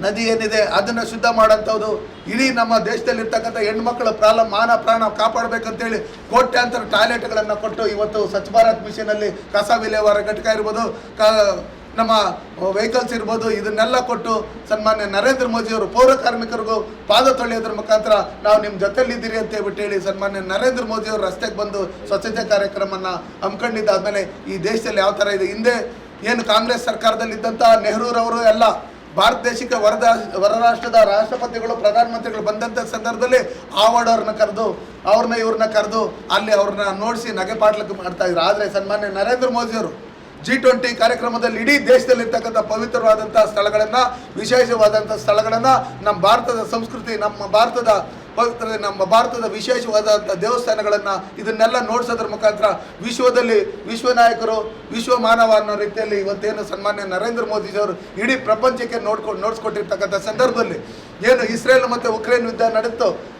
ನದಿ ಏನಿದೆ ಅದನ್ನು ಶುದ್ಧ ಮಾಡೋಂಥದ್ದು, ಇಡೀ ನಮ್ಮ ದೇಶದಲ್ಲಿರ್ತಕ್ಕಂಥ ಹೆಣ್ಮಕ್ಳ ಮಾನ ಪ್ರಾಣ ಕಾಪಾಡಬೇಕಂತೇಳಿ ಕೋಟ್ಯಾಂತರ ಟಾಯ್ಲೆಟ್ಗಳನ್ನು ಕೊಟ್ಟು ಇವತ್ತು ಸ್ವಚ್ಛ ಭಾರತ್ ಮಿಷನಲ್ಲಿ ಕಸ ವಿಲೇವಾರಿ ಘಟಕ ಇರ್ಬೋದು, ನಮ್ಮ ವೆಹಿಕಲ್ಸ್ ಇರ್ಬೋದು, ಇದನ್ನೆಲ್ಲ ಕೊಟ್ಟು ಸನ್ಮಾನ್ಯ ನರೇಂದ್ರ ಮೋದಿಯವರು ಪೌರ ಕಾರ್ಮಿಕರಿಗೂ ಪಾದ ತೊಳೆಯೋದ್ರ ಮುಖಾಂತರ ನಾವು ನಿಮ್ಮ ಜೊತೆಲಿದ್ದೀರಿ ಅಂತ ಹೇಳ್ಬಿಟ್ಟು ಹೇಳಿ ಸನ್ಮಾನ್ಯ ನರೇಂದ್ರ ಮೋದಿಯವರು ರಸ್ತೆಗೆ ಬಂದು ಸ್ವಚ್ಛತೆ ಕಾರ್ಯಕ್ರಮನ ಹಮ್ಮಿಕೊಂಡಿದ್ದಾದಮೇಲೆ ಈ ದೇಶದಲ್ಲಿ ಯಾವ ಥರ ಇದೆ. ಹಿಂದೆ ಏನು ಕಾಂಗ್ರೆಸ್ ಸರ್ಕಾರದಲ್ಲಿ ಇದ್ದಂಥ ನೆಹರೂರವರು ಎಲ್ಲ ಭಾರತ ದೇಶಕ್ಕೆ ಹೊರ ರಾಷ್ಟ್ರದ ರಾಷ್ಟ್ರಪತಿಗಳು ಪ್ರಧಾನಮಂತ್ರಿಗಳು ಬಂದಂಥ ಸಂದರ್ಭದಲ್ಲಿ ಅವ್ರನ್ನ ಕರೆದು ಇವ್ರನ್ನ ಕರೆದು ಅಲ್ಲಿ ಅವ್ರನ್ನ ನೋಡಿಸಿ ನಗೆಪಾಟ್ಲಕ್ಕೆ ಮಾಡ್ತಾಯಿದ್ರು. ಆದರೆ ಸನ್ಮಾನ್ಯ ನರೇಂದ್ರ ಮೋದಿಯವರು G20 ಕಾರ್ಯಕ್ರಮದಲ್ಲಿ ಇಡೀ ದೇಶದಲ್ಲಿರ್ತಕ್ಕಂಥ ಪವಿತ್ರವಾದಂಥ ಸ್ಥಳಗಳನ್ನು, ವಿಶೇಷವಾದಂಥ ಸ್ಥಳಗಳನ್ನು, ನಮ್ಮ ಭಾರತದ ಸಂಸ್ಕೃತಿ, ನಮ್ಮ ಭಾರತದ ಪವಿತ್ರ, ನಮ್ಮ ಭಾರತದ ವಿಶೇಷವಾದಂಥ ದೇವಸ್ಥಾನಗಳನ್ನು ಇದನ್ನೆಲ್ಲ ನೋಡಿಸೋದ್ರ ಮುಖಾಂತರ ವಿಶ್ವ ನಾಯಕರು, ವಿಶ್ವ ಮಾನವ ಅನ್ನೋ ರೀತಿಯಲ್ಲಿ ಇವತ್ತೇನು ಸನ್ಮಾನ್ಯ ನರೇಂದ್ರ ಮೋದಿಜಿಯವರು ಇಡೀ ಪ್ರಪಂಚಕ್ಕೆ ನೋಡಿಸ್ಕೊಟ್ಟಿರ್ತಕ್ಕಂಥ ಸಂದರ್ಭದಲ್ಲಿ ಏನು ಇಸ್ರೇಲ್ ಮತ್ತು ಉಕ್ರೇನ್ ಯುದ್ಧ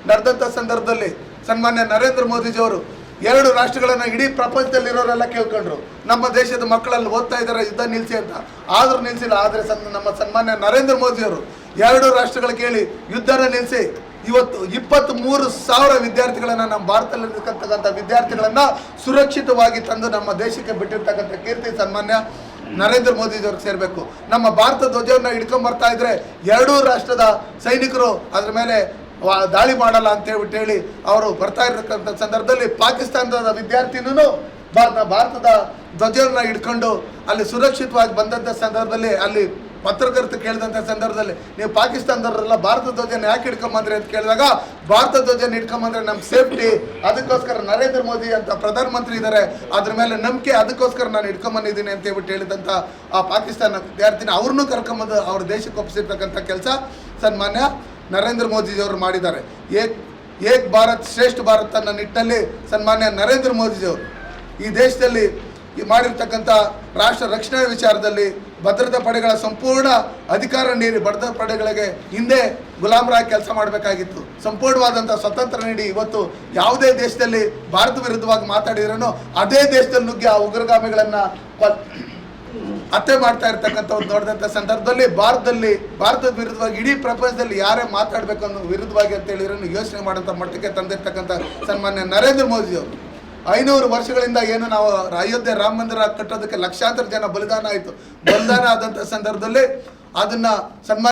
ನಡೆದಂಥ ಸಂದರ್ಭದಲ್ಲಿ ಸನ್ಮಾನ್ಯ ನರೇಂದ್ರ ಮೋದಿಜಿಯವರು 2 ರಾಷ್ಟ್ರಗಳನ್ನು ಇಡೀ ಪ್ರಪಂಚದಲ್ಲಿರೋರೆಲ್ಲ ಕೇಳ್ಕೊಂಡ್ರು, ನಮ್ಮ ದೇಶದ ಮಕ್ಕಳಲ್ಲಿ ಓದ್ತಾ ಇದ್ದಾರೆ ಯುದ್ಧ ನಿಲ್ಲಿಸಿ ಅಂತ. ಆದರೂ ನಿಲ್ಲಿಸಿಲ್ಲ. ಆದರೆ ನಮ್ಮ ಸನ್ಮಾನ್ಯ ನರೇಂದ್ರ ಮೋದಿಯವರು 2 ರಾಷ್ಟ್ರಗಳು ಕೇಳಿ ಯುದ್ಧನ ನಿಲ್ಲಿಸಿ ಇವತ್ತು 23,000 ವಿದ್ಯಾರ್ಥಿಗಳನ್ನು, ನಮ್ಮ ಭಾರತದಲ್ಲಿರ್ತಕ್ಕಂಥ ವಿದ್ಯಾರ್ಥಿಗಳನ್ನು ಸುರಕ್ಷಿತವಾಗಿ ತಂದು ನಮ್ಮ ದೇಶಕ್ಕೆ ಬಿಟ್ಟಿರ್ತಕ್ಕಂಥ ಕೀರ್ತಿ ಸನ್ಮಾನ್ಯ ನರೇಂದ್ರ ಮೋದಿಜಿಯವ್ರಿಗೆ ಸೇರಬೇಕು. ನಮ್ಮ ಭಾರತ ಧ್ವಜವನ್ನು ಹಿಡ್ಕೊಂಬರ್ತಾ ಇದ್ರೆ 2 ರಾಷ್ಟ್ರದ ಸೈನಿಕರು ಅದ್ರ ಮೇಲೆ ದಾಳಿ ಮಾಡಲ್ಲ ಅಂತ ಹೇಳಿ ಅವರು ಬರ್ತಾ ಇರತಕ್ಕಂಥ ಸಂದರ್ಭದಲ್ಲಿ ಪಾಕಿಸ್ತಾನದ ವಿದ್ಯಾರ್ಥಿನೂ ಭಾರತದ ಧ್ವಜವನ್ನು ಹಿಡ್ಕೊಂಡು ಅಲ್ಲಿ ಸುರಕ್ಷಿತವಾಗಿ ಬಂದಂಥ ಸಂದರ್ಭದಲ್ಲಿ ಅಲ್ಲಿ ಪತ್ರಕರ್ತ ಕೇಳಿದಂಥ ಸಂದರ್ಭದಲ್ಲಿ ನೀವು ಪಾಕಿಸ್ತಾನದವರೆಲ್ಲ ಭಾರತ ಧ್ವಜನ ಯಾಕೆ ಹಿಡ್ಕೊಂಬಂದ್ರಿ ಅಂತ ಕೇಳಿದಾಗ ಭಾರತ ಧ್ವಜನ ಹಿಡ್ಕೊಂಬಂದ್ರೆ ನಮ್ಮ ಸೇಫ್ಟಿ, ಅದಕ್ಕೋಸ್ಕರ ನರೇಂದ್ರ ಮೋದಿ ಅಂತ ಪ್ರಧಾನಮಂತ್ರಿ ಇದ್ದಾರೆ, ಅದ್ರ ಮೇಲೆ ನಂಬಿಕೆ, ಅದಕ್ಕೋಸ್ಕರ ನಾನು ಹಿಡ್ಕೊಂಬಂದಿದ್ದೀನಿ ಅಂತ ಹೇಳ್ಬಿಟ್ಟು ಹೇಳಿದಂಥ ಆ ಪಾಕಿಸ್ತಾನ ವಿದ್ಯಾರ್ಥಿನಿ ಅವ್ರನ್ನೂ ಕರ್ಕೊಂಬಂದು ಅವ್ರ ದೇಶಕ್ಕೆ ಒಪ್ಪಿಸಿರ್ತಕ್ಕಂಥ ಕೆಲಸ ಸನ್ಮಾನ್ಯ ನರೇಂದ್ರ ಮೋದಿಜಿಯವರು ಮಾಡಿದ್ದಾರೆ. ಏಕ್ ಭಾರತ್ ಶ್ರೇಷ್ಠ ಭಾರತ್ ಅನ್ನೋ ನಿಟ್ಟಿನಲ್ಲಿ ಸನ್ಮಾನ್ಯ ನರೇಂದ್ರ ಮೋದಿಜಿಯವರು ಈ ದೇಶದಲ್ಲಿ ಮಾಡಿರ್ತಕ್ಕಂಥ ರಾಷ್ಟ್ರ ರಕ್ಷಣೆ ವಿಚಾರದಲ್ಲಿ ಭದ್ರತಾ ಪಡೆಗಳ ಸಂಪೂರ್ಣ ಅಧಿಕಾರ ನೀಡಿ ಭದ್ರತಾ ಪಡೆಗಳಿಗೆ ಹಿಂದೆ ಗುಲಾಮರಾಗಿ ಕೆಲಸ ಮಾಡಬೇಕಾಗಿತ್ತು. ಸಂಪೂರ್ಣವಾದಂಥ ಸ್ವತಂತ್ರ ನೀಡಿ ಇವತ್ತು ಯಾವುದೇ ದೇಶದಲ್ಲಿ ಭಾರತ ವಿರುದ್ಧವಾಗಿ ಮಾತಾಡಿದ್ರೂ ಅದೇ ದೇಶದಲ್ಲಿ ನುಗ್ಗಿ ಆ ಉಗ್ರಗಾಮಿಗಳನ್ನು ಹತ್ಯೆ ಮಾಡ್ತಾ ಇರ್ತಕ್ಕಂಥವ್ರು ನೋಡಿದಂಥ ಸಂದರ್ಭದಲ್ಲಿ ಭಾರತದ ವಿರುದ್ಧವಾಗಿ ಇಡೀ ಪ್ರಪಂಚದಲ್ಲಿ ಯಾರೇ ಮಾತಾಡಬೇಕು ಅನ್ನೋ ವಿರುದ್ಧವಾಗಿ ಅಂತ ಹೇಳಿರೋ ಯೋಚನೆ ಮಾಡೋಂಥ ಮಟ್ಟಕ್ಕೆ ತಂದಿರ್ತಕ್ಕಂಥ ಸನ್ಮಾನ್ಯ ನರೇಂದ್ರ ಮೋದಿಯವರು 500 ವರ್ಷಗಳಿಂದ ಏನು ನಾವು ಅಯೋಧ್ಯೆ ರಾಮ ಮಂದಿರ ಕಟ್ಟೋದಕ್ಕೆ ಲಕ್ಷಾಂತರ ಜನ ಬಲಿದಾನ ಆಯಿತು. ಬಲಿದಾನ ಆದಂಥ ಸಂದರ್ಭದಲ್ಲಿ ಅದನ್ನು ಸನ್ಮಾನ್ಯ